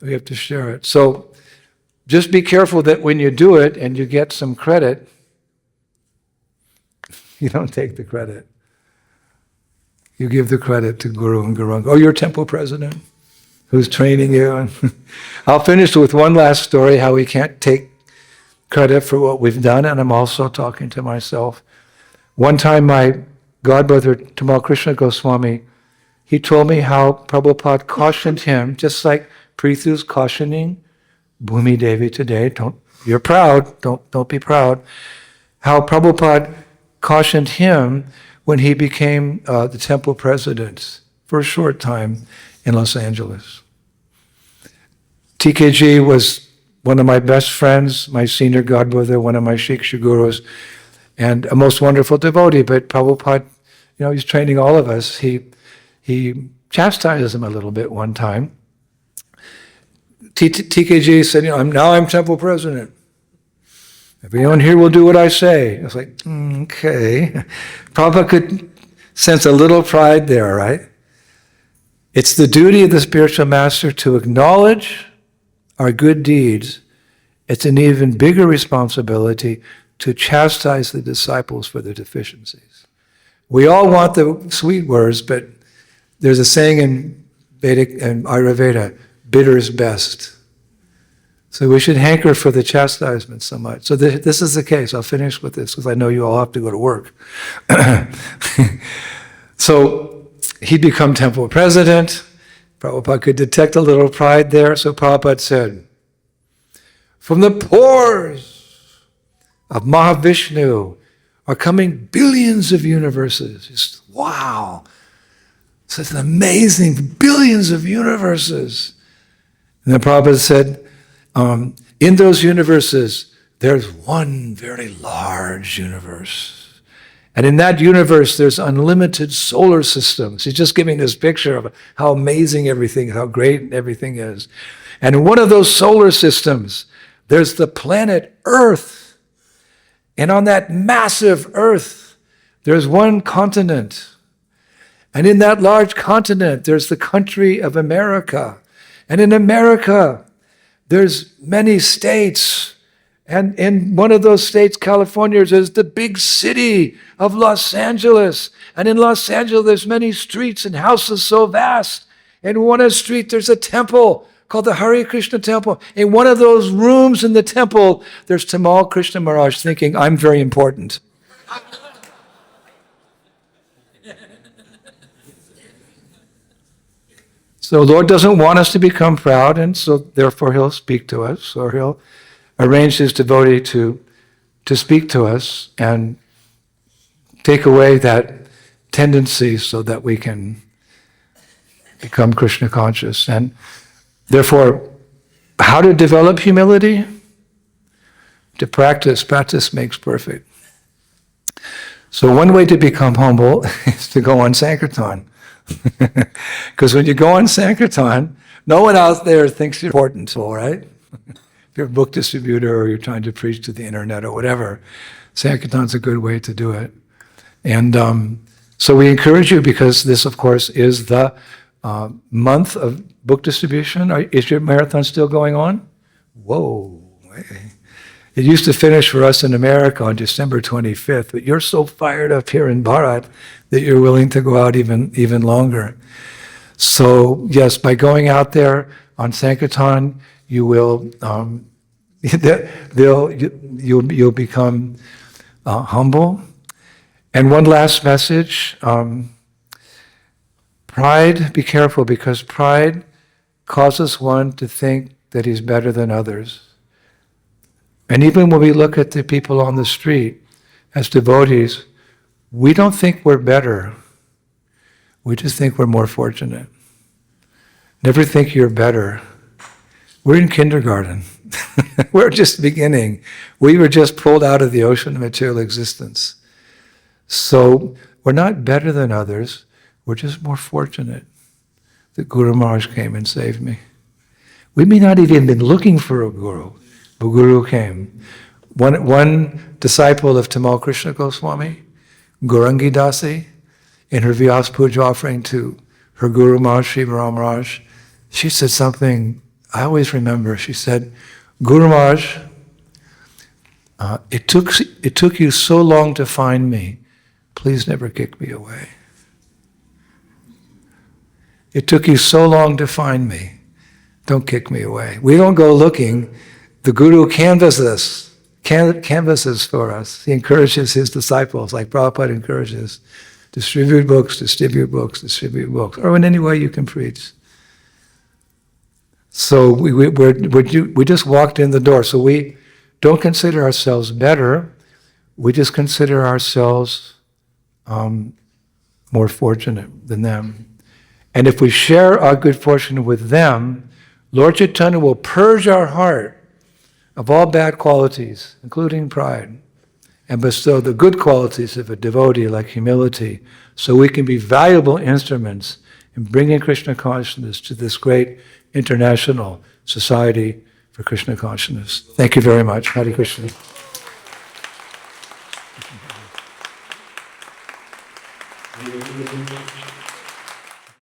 S1: We have to share it. So just be careful that when you do it and you get some credit, you don't take the credit. You give the credit to Guru and Guru. Oh, you're temple president who's training you. I'll finish with one last story, how we can't take credit for what we've done, and I'm also talking to myself. One time my godbrother, Tamal Krishna Goswami, he told me how Prabhupada cautioned him, just like Prithu's cautioning Bhumi Devi today, you're proud, don't be proud, how Prabhupada cautioned him when he became the temple president for a short time in Los Angeles. TKG was one of my best friends, my senior godbrother, one of my Shiksha gurus, and a most wonderful devotee. But Prabhupada, he's training all of us. He chastised him a little bit one time. TKG said, I'm temple president. Everyone here will do what I say. I was like, okay. Prabhupada could sense a little pride there, right? It's the duty of the spiritual master to acknowledge our good deeds. It's an even bigger responsibility to chastise the disciples for their deficiencies. We all want the sweet words, but there's a saying in Vedic and Ayurveda, bitter is best. So we should hanker for the chastisement so much. So this is the case. I'll finish with this because I know you all have to go to work. So he'd become temple president. Prabhupada could detect a little pride there. So Prabhupada said, from the pores of Mahavishnu are coming billions of universes. Just, wow. So it's amazing, billions of universes. And then Prabhupada said, in those universes, there's one very large universe. And in that universe, there's unlimited solar systems. He's just giving this picture of how amazing everything, how great everything is. And in one of those solar systems, there's the planet Earth. And on that massive earth, there's one continent. And in that large continent, there's the country of America. And in America, there's many states. And in one of those states, California, is the big city of Los Angeles. And in Los Angeles, there's many streets and houses so vast. In one street, there's a temple called the Hare Krishna temple. In one of those rooms in the temple, there's Tamal Krishna Maharaj thinking, I'm very important. So Lord doesn't want us to become proud, and so therefore he'll speak to us, or he'll arrange his devotee to speak to us and take away that tendency so that we can become Krishna conscious. And therefore, how to develop humility? To practice. Practice makes perfect. So one way to become humble is to go on Sankirtan. Because when you go on Sankirtan, no one out there thinks you're important, all right? If you're a book distributor or you're trying to preach to the internet or whatever, Sankirtan's a good way to do it. And so we encourage you, because this, of course, is the month of book distribution. Is your marathon still going on? Whoa. It used to finish for us in America on December 25th, but you're so fired up here in Bharat that you're willing to go out even longer. So yes, by going out there on Sankirtan, you will you'll become humble. And one last message: pride. Be careful, because pride causes one to think that he's better than others. And even when we look at the people on the street as devotees, we don't think we're better. We just think we're more fortunate. Never think you're better. We're in kindergarten. We're just beginning. We were just pulled out of the ocean of material existence. So we're not better than others. We're just more fortunate that Guru Maharaj came and saved me. We may not even been looking for a guru, but Guru came. One disciple of Tamal Krishna Goswami, Gaurangi Dasi, in her Vyas Puja offering to her Guru Maharaj, Sri Ram Raj, she said something I always remember. She said, Guru Maharaj, it took you so long to find me. Please never kick me away. It took you so long to find me. Don't kick me away. We don't go looking. The Guru canvasses for us. He encourages his disciples, like Prabhupada encourages. Distribute books, distribute books, distribute books, or in any way you can preach. So we just walked in the door. So we don't consider ourselves better. We just consider ourselves more fortunate than them. And if we share our good fortune with them, Lord Chaitanya will purge our heart of all bad qualities, including pride, and bestow the good qualities of a devotee like humility, so we can be valuable instruments in bringing Krishna consciousness to this great international society for Krishna consciousness. Thank you very much. Hare Krishna.